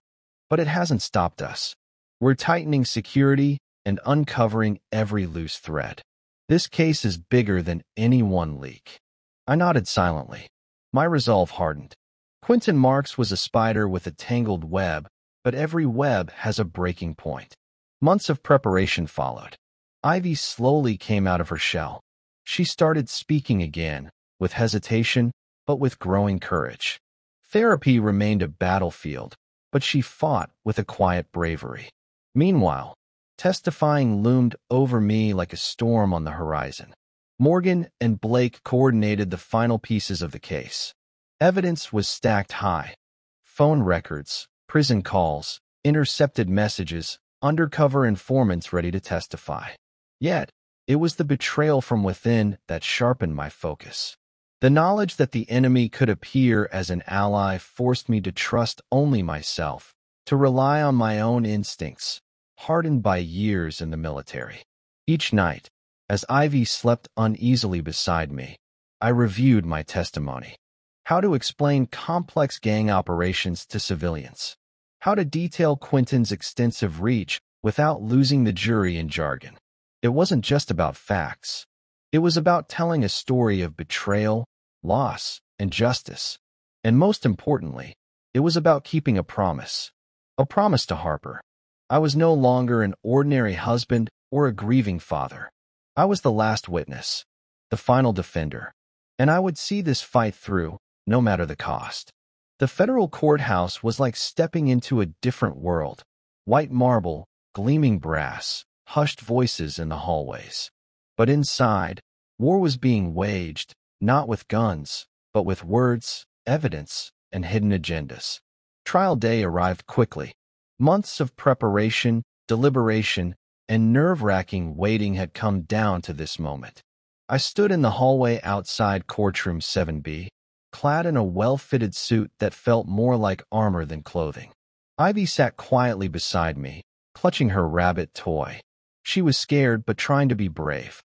S1: but it hasn't stopped us. We're tightening security and uncovering every loose thread. This case is bigger than any one leak. I nodded silently. My resolve hardened. Quentin Marks was a spider with a tangled web, but every web has a breaking point. Months of preparation followed. Ivy slowly came out of her shell. She started speaking again, with hesitation, but with growing courage. Therapy remained a battlefield, but she fought with a quiet bravery. Meanwhile, testifying loomed over me like a storm on the horizon. Morgan and Blake coordinated the final pieces of the case. Evidence was stacked high. Phone records, prison calls, intercepted messages, undercover informants ready to testify. Yet, it was the betrayal from within that sharpened my focus. The knowledge that the enemy could appear as an ally forced me to trust only myself, to rely on my own instincts, hardened by years in the military. Each night, as Ivy slept uneasily beside me, I reviewed my testimony. How to explain complex gang operations to civilians. How to detail Quentin's extensive reach without losing the jury in jargon. It wasn't just about facts. It was about telling a story of betrayal, loss, and justice. And most importantly, it was about keeping a promise. A promise to Harper. I was no longer an ordinary husband or a grieving father. I was the last witness, the final defender, and I would see this fight through, no matter the cost. The federal courthouse was like stepping into a different world. White marble, gleaming brass, hushed voices in the hallways. But inside, war was being waged, not with guns, but with words, evidence, and hidden agendas. Trial day arrived quickly. Months of preparation, deliberation, and nerve-wracking waiting had come down to this moment. I stood in the hallway outside courtroom 7B, clad in a well-fitted suit that felt more like armor than clothing. Ivy sat quietly beside me, clutching her rabbit toy. She was scared but trying to be brave.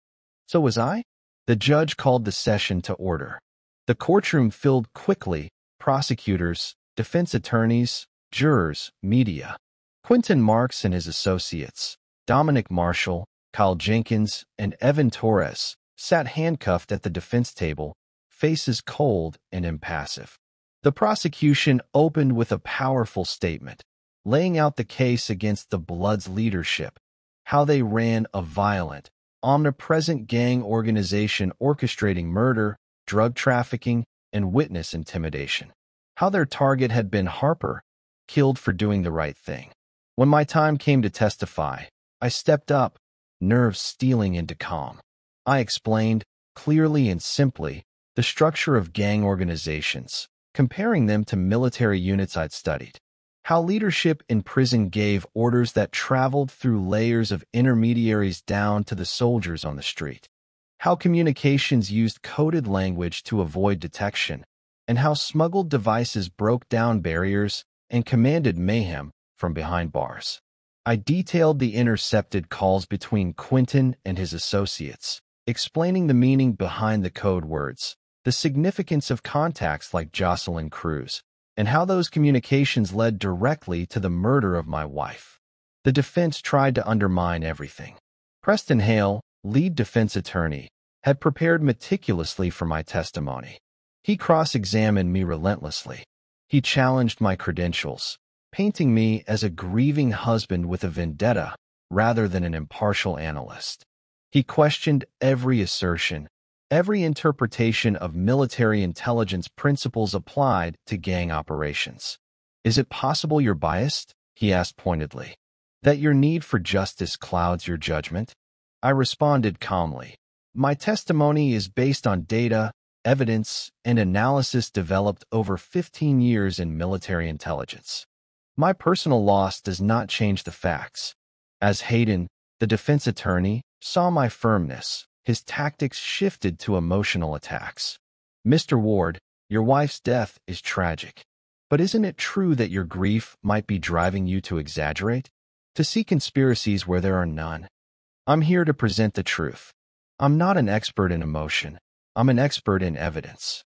S1: So was I? The judge called the session to order. The courtroom filled quickly, prosecutors, defense attorneys, jurors, media. Quentin Marks and his associates, Dominic Marshall, Kyle Jenkins, and Evan Torres, sat handcuffed at the defense table, faces cold and impassive. The prosecution opened with a powerful statement, laying out the case against the Bloods' leadership, how they ran a violent, omnipresent gang organization orchestrating murder, drug trafficking, and witness intimidation. How their target had been Harper, killed for doing the right thing. When my time came to testify, I stepped up, nerves stealing into calm. I explained, clearly and simply, the structure of gang organizations, comparing them to military units I'd studied. How leadership in prison gave orders that traveled through layers of intermediaries down to the soldiers on the street. How communications used coded language to avoid detection, and how smuggled devices broke down barriers and commanded mayhem from behind bars. I detailed the intercepted calls between Quentin and his associates, explaining the meaning behind the code words, the significance of contacts like Jocelyn Cruz, and how those communications led directly to the murder of my wife. The defense tried to undermine everything. Preston Hale, lead defense attorney, had prepared meticulously for my testimony. He cross-examined me relentlessly. He challenged my credentials, painting me as a grieving husband with a vendetta rather than an impartial analyst. He questioned every assertion, every interpretation of military intelligence principles applied to gang operations. Is it possible you're biased? He asked pointedly. That your need for justice clouds your judgment? I responded calmly. My testimony is based on data, evidence, and analysis developed over 15 years in military intelligence. My personal loss does not change the facts. As Hayden, the defense attorney, saw my firmness, his tactics shifted to emotional attacks. Mr. Ward, your wife's death is tragic. But isn't it true that your grief might be driving you to exaggerate? To see conspiracies where there are none? I'm here to present the truth. I'm not an expert in emotion. I'm an expert in evidence.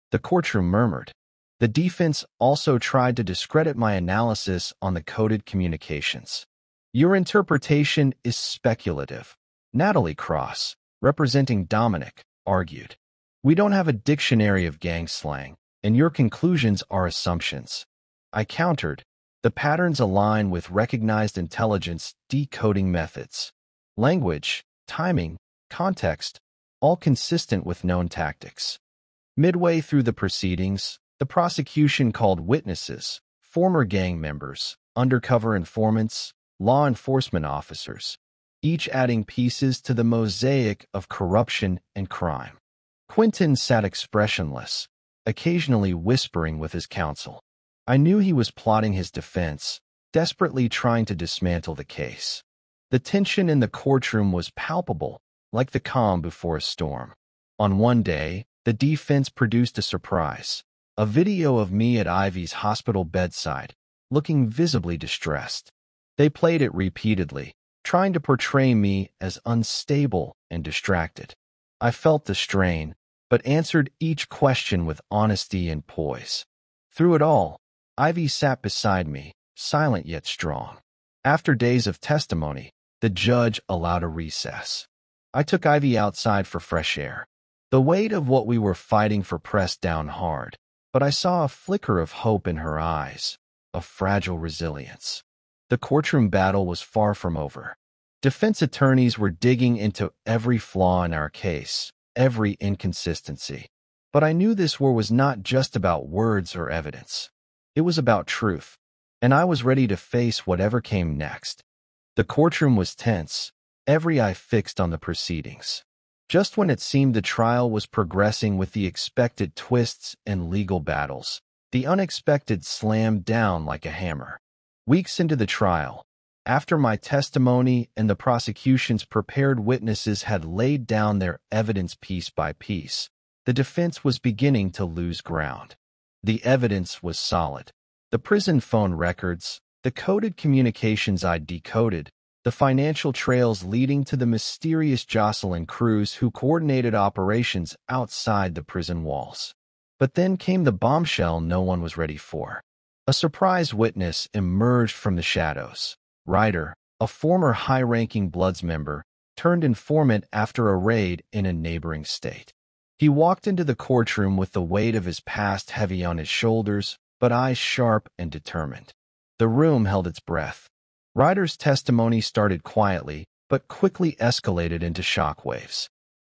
S1: The courtroom murmured. The defense also tried to discredit my analysis on the coded communications. Your interpretation is speculative. Natalie Cross, representing Dominic, argued. We don't have a dictionary of gang slang, and your conclusions are assumptions. I countered. The patterns align with recognized intelligence decoding methods. Language, timing, context, all consistent with known tactics. Midway through the proceedings, the prosecution called witnesses, former gang members, undercover informants, law enforcement officers, each adding pieces to the mosaic of corruption and crime. Quentin sat expressionless, occasionally whispering with his counsel. I knew he was plotting his defense, desperately trying to dismantle the case. The tension in the courtroom was palpable, like the calm before a storm. On one day, the defense produced a surprise, a video of me at Ivy's hospital bedside, looking visibly distressed. They played it repeatedly, trying to portray me as unstable and distracted. I felt the strain, but answered each question with honesty and poise. Through it all, Ivy sat beside me, silent yet strong. After days of testimony, the judge allowed a recess. I took Ivy outside for fresh air. The weight of what we were fighting for pressed down hard, but I saw a flicker of hope in her eyes, of fragile resilience. The courtroom battle was far from over. Defense attorneys were digging into every flaw in our case, every inconsistency. But I knew this war was not just about words or evidence. It was about truth, and I was ready to face whatever came next. The courtroom was tense, every eye fixed on the proceedings. Just when it seemed the trial was progressing with the expected twists and legal battles, the unexpected slammed down like a hammer. Weeks into the trial, after my testimony and the prosecution's prepared witnesses had laid down their evidence piece by piece, the defense was beginning to lose ground. The evidence was solid. The prison phone records, the coded communications I'd decoded, the financial trails leading to the mysterious Jocelyn Cruz who coordinated operations outside the prison walls. But then came the bombshell no one was ready for. A surprise witness emerged from the shadows. Ryder, a former high-ranking Bloods member, turned informant after a raid in a neighboring state. He walked into the courtroom with the weight of his past heavy on his shoulders, but eyes sharp and determined. The room held its breath. Ryder's testimony started quietly, but quickly escalated into shockwaves.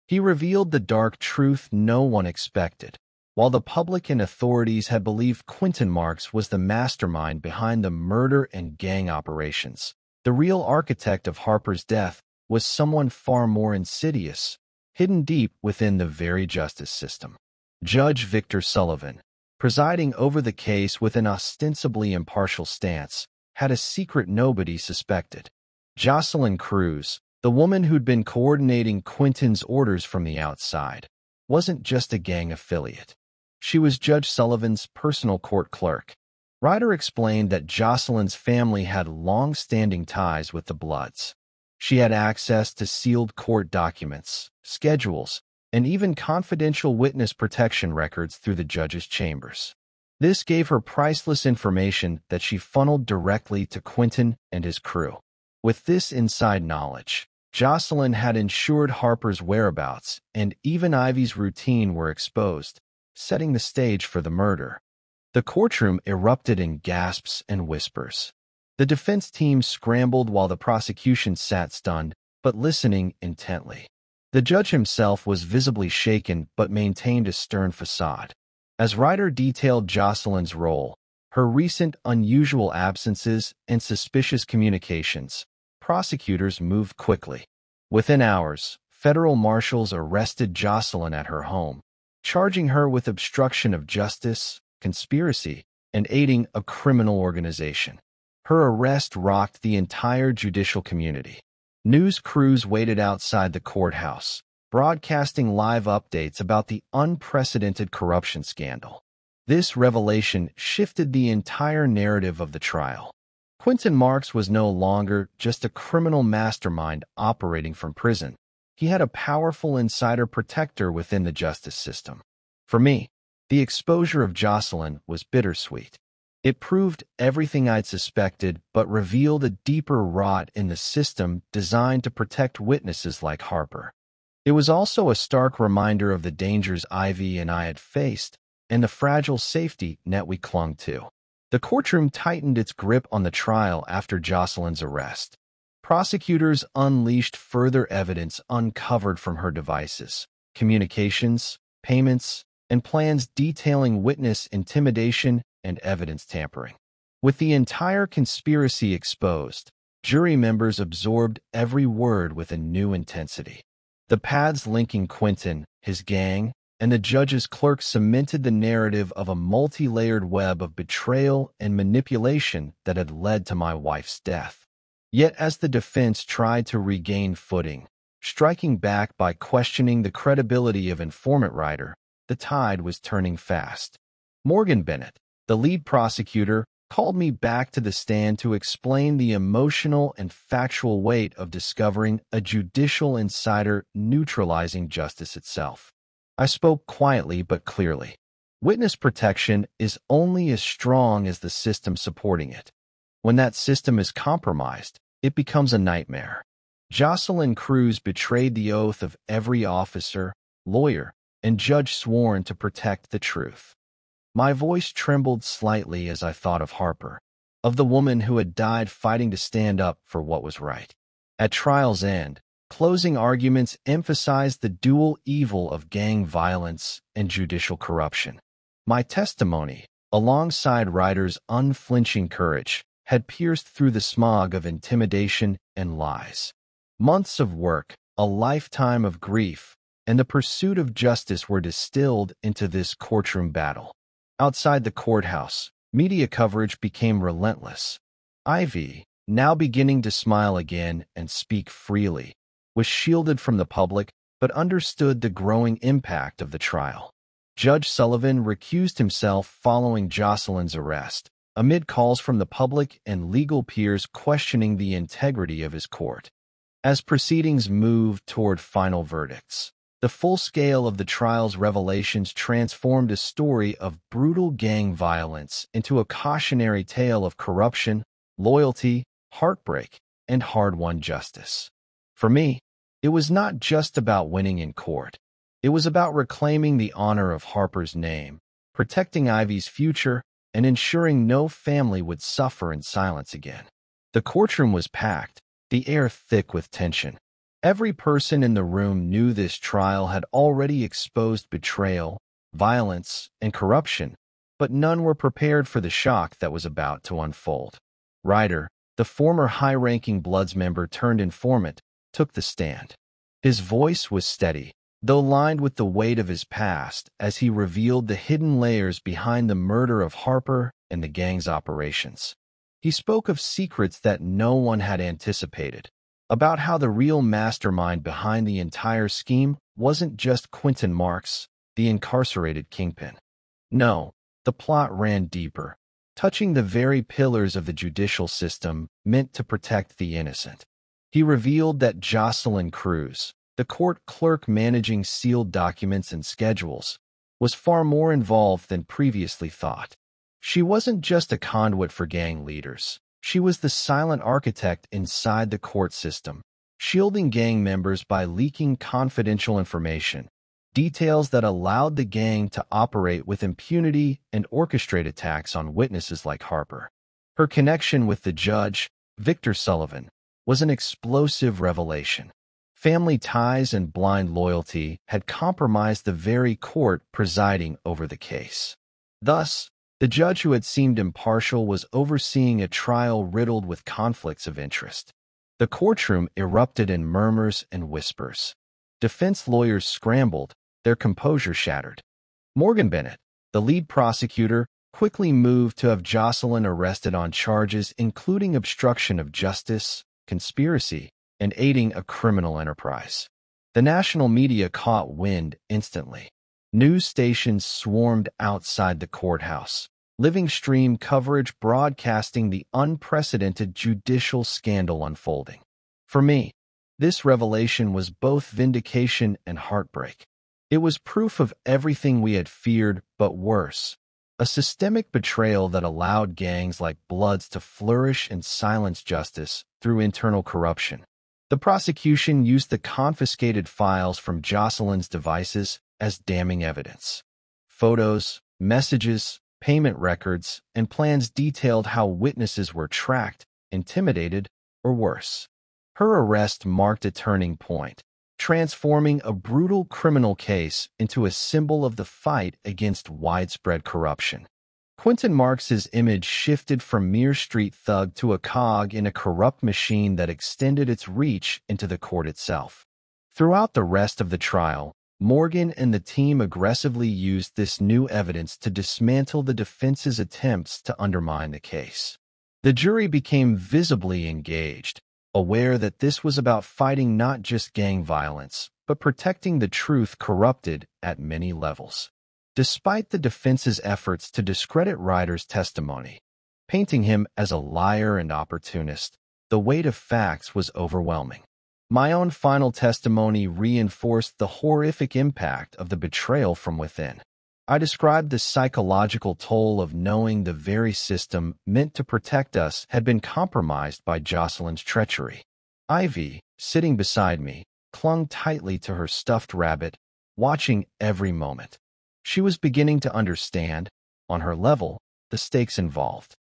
S1: He revealed the dark truth no one expected. While the public and authorities had believed Quentin Marks was the mastermind behind the murder and gang operations, the real architect of Harper's death was someone far more insidious, hidden deep within the very justice system. Judge Victor Sullivan, presiding over the case with an ostensibly impartial stance, had a secret nobody suspected. Jocelyn Cruz, the woman who'd been coordinating Quentin's orders from the outside, wasn't just a gang affiliate. She was Judge Sullivan's personal court clerk. Ryder explained that Jocelyn's family had long-standing ties with the Bloods. She had access to sealed court documents, schedules, and even confidential witness protection records through the judge's chambers. This gave her priceless information that she funneled directly to Quentin and his crew. With this inside knowledge, Jocelyn had ensured Harper's whereabouts and even Ivy's routine were exposed, setting the stage for the murder. The courtroom erupted in gasps and whispers. The defense team scrambled while the prosecution sat stunned, but listening intently. The judge himself was visibly shaken but maintained a stern facade. As Ryder detailed Jocelyn's role, her recent unusual absences and suspicious communications, prosecutors moved quickly. Within hours, federal marshals arrested Jocelyn at her home, charging her with obstruction of justice, conspiracy, and aiding a criminal organization. Her arrest rocked the entire judicial community. News crews waited outside the courthouse, broadcasting live updates about the unprecedented corruption scandal. This revelation shifted the entire narrative of the trial. Quentin Marks was no longer just a criminal mastermind operating from prison. He had a powerful insider protector within the justice system. For me, the exposure of Jocelyn was bittersweet. It proved everything I'd suspected, but revealed a deeper rot in the system designed to protect witnesses like Harper. It was also a stark reminder of the dangers Ivy and I had faced and the fragile safety net we clung to. The courtroom tightened its grip on the trial after Jocelyn's arrest. Prosecutors unleashed further evidence uncovered from her devices, communications, payments, and plans detailing witness intimidation and evidence tampering. With the entire conspiracy exposed, jury members absorbed every word with a new intensity. The paths linking Quentin, his gang, and the judge's clerk cemented the narrative of a multi-layered web of betrayal and manipulation that had led to my wife's death. Yet as the defense tried to regain footing, striking back by questioning the credibility of informant Ryder, the tide was turning fast. Morgan Bennett, the lead prosecutor, called me back to the stand to explain the emotional and factual weight of discovering a judicial insider neutralizing justice itself. I spoke quietly but clearly. Witness protection is only as strong as the system supporting it. When that system is compromised, it becomes a nightmare. Jocelyn Cruz betrayed the oath of every officer, lawyer, and judge sworn to protect the truth. My voice trembled slightly as I thought of Harper, of the woman who had died fighting to stand up for what was right. At trial's end, closing arguments emphasized the dual evil of gang violence and judicial corruption. My testimony, alongside Ryder's unflinching courage, had pierced through the smog of intimidation and lies. Months of work, a lifetime of grief, and the pursuit of justice were distilled into this courtroom battle. Outside the courthouse, media coverage became relentless. Ivy, now beginning to smile again and speak freely, was shielded from the public but understood the growing impact of the trial. Judge Sullivan recused himself following Jocelyn's arrest, amid calls from the public and legal peers questioning the integrity of his court. As proceedings moved toward final verdicts, the full scale of the trial's revelations transformed a story of brutal gang violence into a cautionary tale of corruption, loyalty, heartbreak, and hard-won justice. For me, it was not just about winning in court. It was about reclaiming the honor of Harper's name, protecting Ivy's future, and ensuring no family would suffer in silence again. The courtroom was packed, the air thick with tension. Every person in the room knew this trial had already exposed betrayal, violence, and corruption, but none were prepared for the shock that was about to unfold. Ryder, the former high-ranking Bloods member turned informant, took the stand. His voice was steady, though lined with the weight of his past, as he revealed the hidden layers behind the murder of Harper and the gang's operations. He spoke of secrets that no one had anticipated, about how the real mastermind behind the entire scheme wasn't just Quentin Marks, the incarcerated kingpin. No, the plot ran deeper, touching the very pillars of the judicial system meant to protect the innocent. He revealed that Jocelyn Cruz, the court clerk managing sealed documents and schedules, was far more involved than previously thought. She wasn't just a conduit for gang leaders. She was the silent architect inside the court system, shielding gang members by leaking confidential information, details that allowed the gang to operate with impunity and orchestrate attacks on witnesses like Harper. Her connection with the judge, Victor Sullivan, was an explosive revelation. Family ties and blind loyalty had compromised the very court presiding over the case. Thus, the judge who had seemed impartial was overseeing a trial riddled with conflicts of interest. The courtroom erupted in murmurs and whispers. Defense lawyers scrambled, their composure shattered. Morgan Bennett, the lead prosecutor, quickly moved to have Jocelyn arrested on charges including obstruction of justice, conspiracy, and aiding a criminal enterprise. The national media caught wind instantly. News stations swarmed outside the courthouse, living stream coverage broadcasting the unprecedented judicial scandal unfolding. For me, this revelation was both vindication and heartbreak. It was proof of everything we had feared, but worse, a systemic betrayal that allowed gangs like Bloods to flourish and silence justice through internal corruption. The prosecution used the confiscated files from Jocelyn's devices as damning evidence. Photos, messages, payment records, and plans detailed how witnesses were tracked, intimidated, or worse. Her arrest marked a turning point, transforming a brutal criminal case into a symbol of the fight against widespread corruption. Quentin Marks's image shifted from mere street thug to a cog in a corrupt machine that extended its reach into the court itself. Throughout the rest of the trial, Morgan and the team aggressively used this new evidence to dismantle the defense's attempts to undermine the case. The jury became visibly engaged, aware that this was about fighting not just gang violence, but protecting the truth corrupted at many levels. Despite the defense's efforts to discredit Ryder's testimony, painting him as a liar and opportunist, the weight of facts was overwhelming. My own final testimony reinforced the horrific impact of the betrayal from within. I described the psychological toll of knowing the very system meant to protect us had been compromised by Jocelyn's treachery. Ivy, sitting beside me, clung tightly to her stuffed rabbit, watching every moment. She was beginning to understand, on her level, the stakes involved.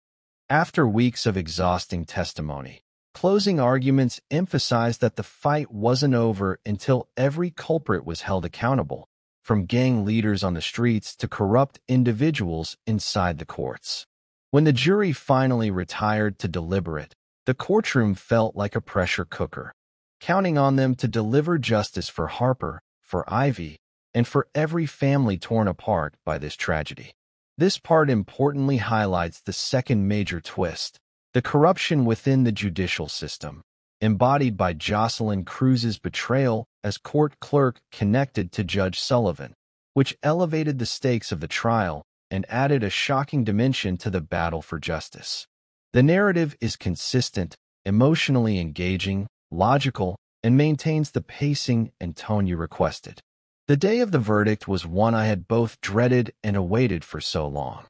S1: After weeks of exhausting testimony, closing arguments emphasized that the fight wasn't over until every culprit was held accountable, from gang leaders on the streets to corrupt individuals inside the courts. When the jury finally retired to deliberate, the courtroom felt like a pressure cooker, counting on them to deliver justice for Harper, for Ivy, and for every family torn apart by this tragedy. This part importantly highlights the second major twist: the corruption within the judicial system, embodied by Jocelyn Cruz's betrayal as court clerk connected to Judge Sullivan, which elevated the stakes of the trial and added a shocking dimension to the battle for justice. The narrative is consistent, emotionally engaging, logical, and maintains the pacing and tone you requested. The day of the verdict was one I had both dreaded and awaited for so long.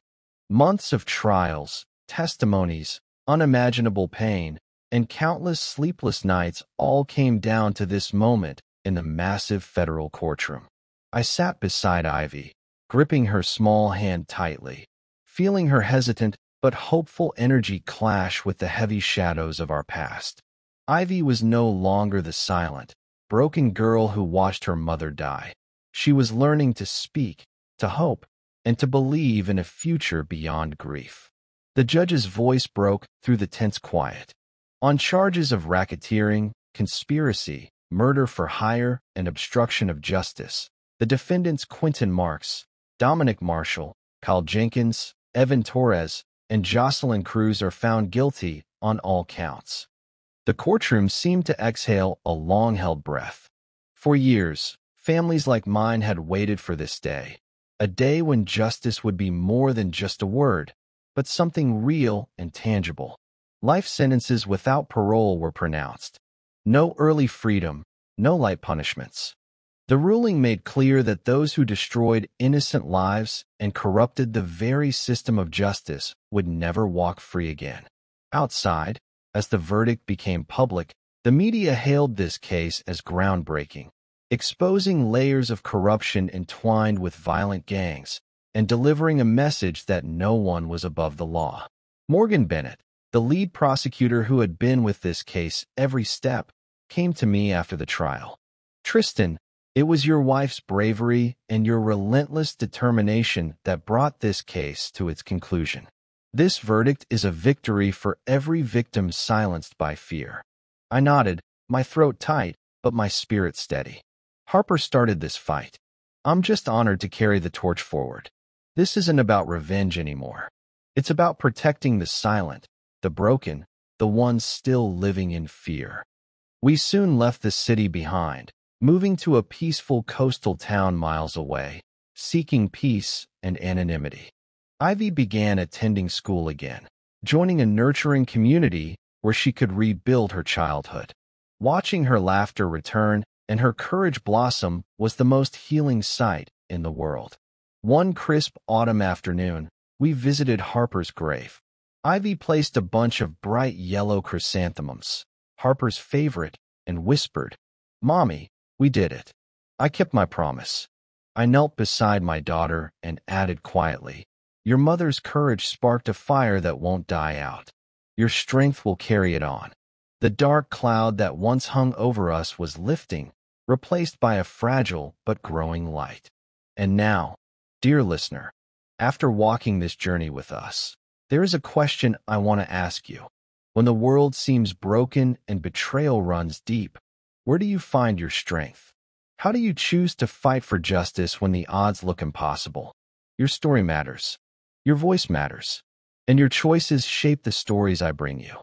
S1: Months of trials, testimonies, unimaginable pain, and countless sleepless nights all came down to this moment in the massive federal courtroom. I sat beside Ivy, gripping her small hand tightly, feeling her hesitant but hopeful energy clash with the heavy shadows of our past. Ivy was no longer the silent, broken girl who watched her mother die. She was learning to speak, to hope, and to believe in a future beyond grief. The judge's voice broke through the tense quiet. On charges of racketeering, conspiracy, murder for hire, and obstruction of justice, the defendants Quentin Marks, Dominic Marshall, Kyle Jenkins, Evan Torres, and Jocelyn Cruz are found guilty on all counts. The courtroom seemed to exhale a long-held breath. For years, families like mine had waited for this day, a day when justice would be more than just a word, but something real and tangible. Life sentences without parole were pronounced. No early freedom, no light punishments. The ruling made clear that those who destroyed innocent lives and corrupted the very system of justice would never walk free again. Outside, as the verdict became public, the media hailed this case as groundbreaking, exposing layers of corruption entwined with violent gangs and delivering a message that no one was above the law. Morgan Bennett, the lead prosecutor who had been with this case every step, came to me after the trial. "Tristan, it was your wife's bravery and your relentless determination that brought this case to its conclusion. This verdict is a victory for every victim silenced by fear." I nodded, my throat tight, but my spirit steady. "Harper started this fight. I'm just honored to carry the torch forward. This isn't about revenge anymore. It's about protecting the silent, the broken, the ones still living in fear." We soon left the city behind, moving to a peaceful coastal town miles away, seeking peace and anonymity. Ivy began attending school again, joining a nurturing community where she could rebuild her childhood. Watching her laughter return and her courage blossom was the most healing sight in the world. One crisp autumn afternoon, we visited Harper's grave. Ivy placed a bunch of bright yellow chrysanthemums, Harper's favorite, and whispered, "Mommy, we did it. I kept my promise." I knelt beside my daughter and added quietly, "Your mother's courage sparked a fire that won't die out. Your strength will carry it on." The dark cloud that once hung over us was lifting, replaced by a fragile but growing light. And now, dear listener, after walking this journey with us, there is a question I want to ask you. When the world seems broken and betrayal runs deep, where do you find your strength? How do you choose to fight for justice when the odds look impossible? Your story matters. Your voice matters. And your choices shape the stories I bring you.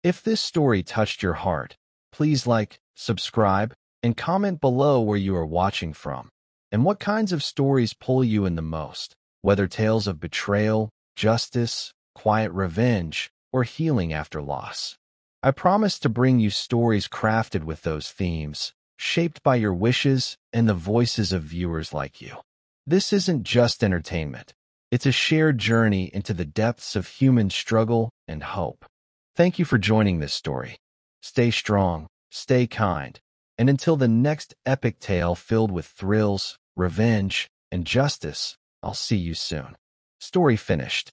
S1: If this story touched your heart, please like, subscribe, and comment below where you are watching from, and what kinds of stories pull you in the most, whether tales of betrayal, justice, quiet revenge, or healing after loss. I promise to bring you stories crafted with those themes, shaped by your wishes and the voices of viewers like you. This isn't just entertainment. It's a shared journey into the depths of human struggle and hope. Thank you for joining this story. Stay strong, stay kind, and until the next epic tale filled with thrills, revenge, and justice, I'll see you soon. Story finished.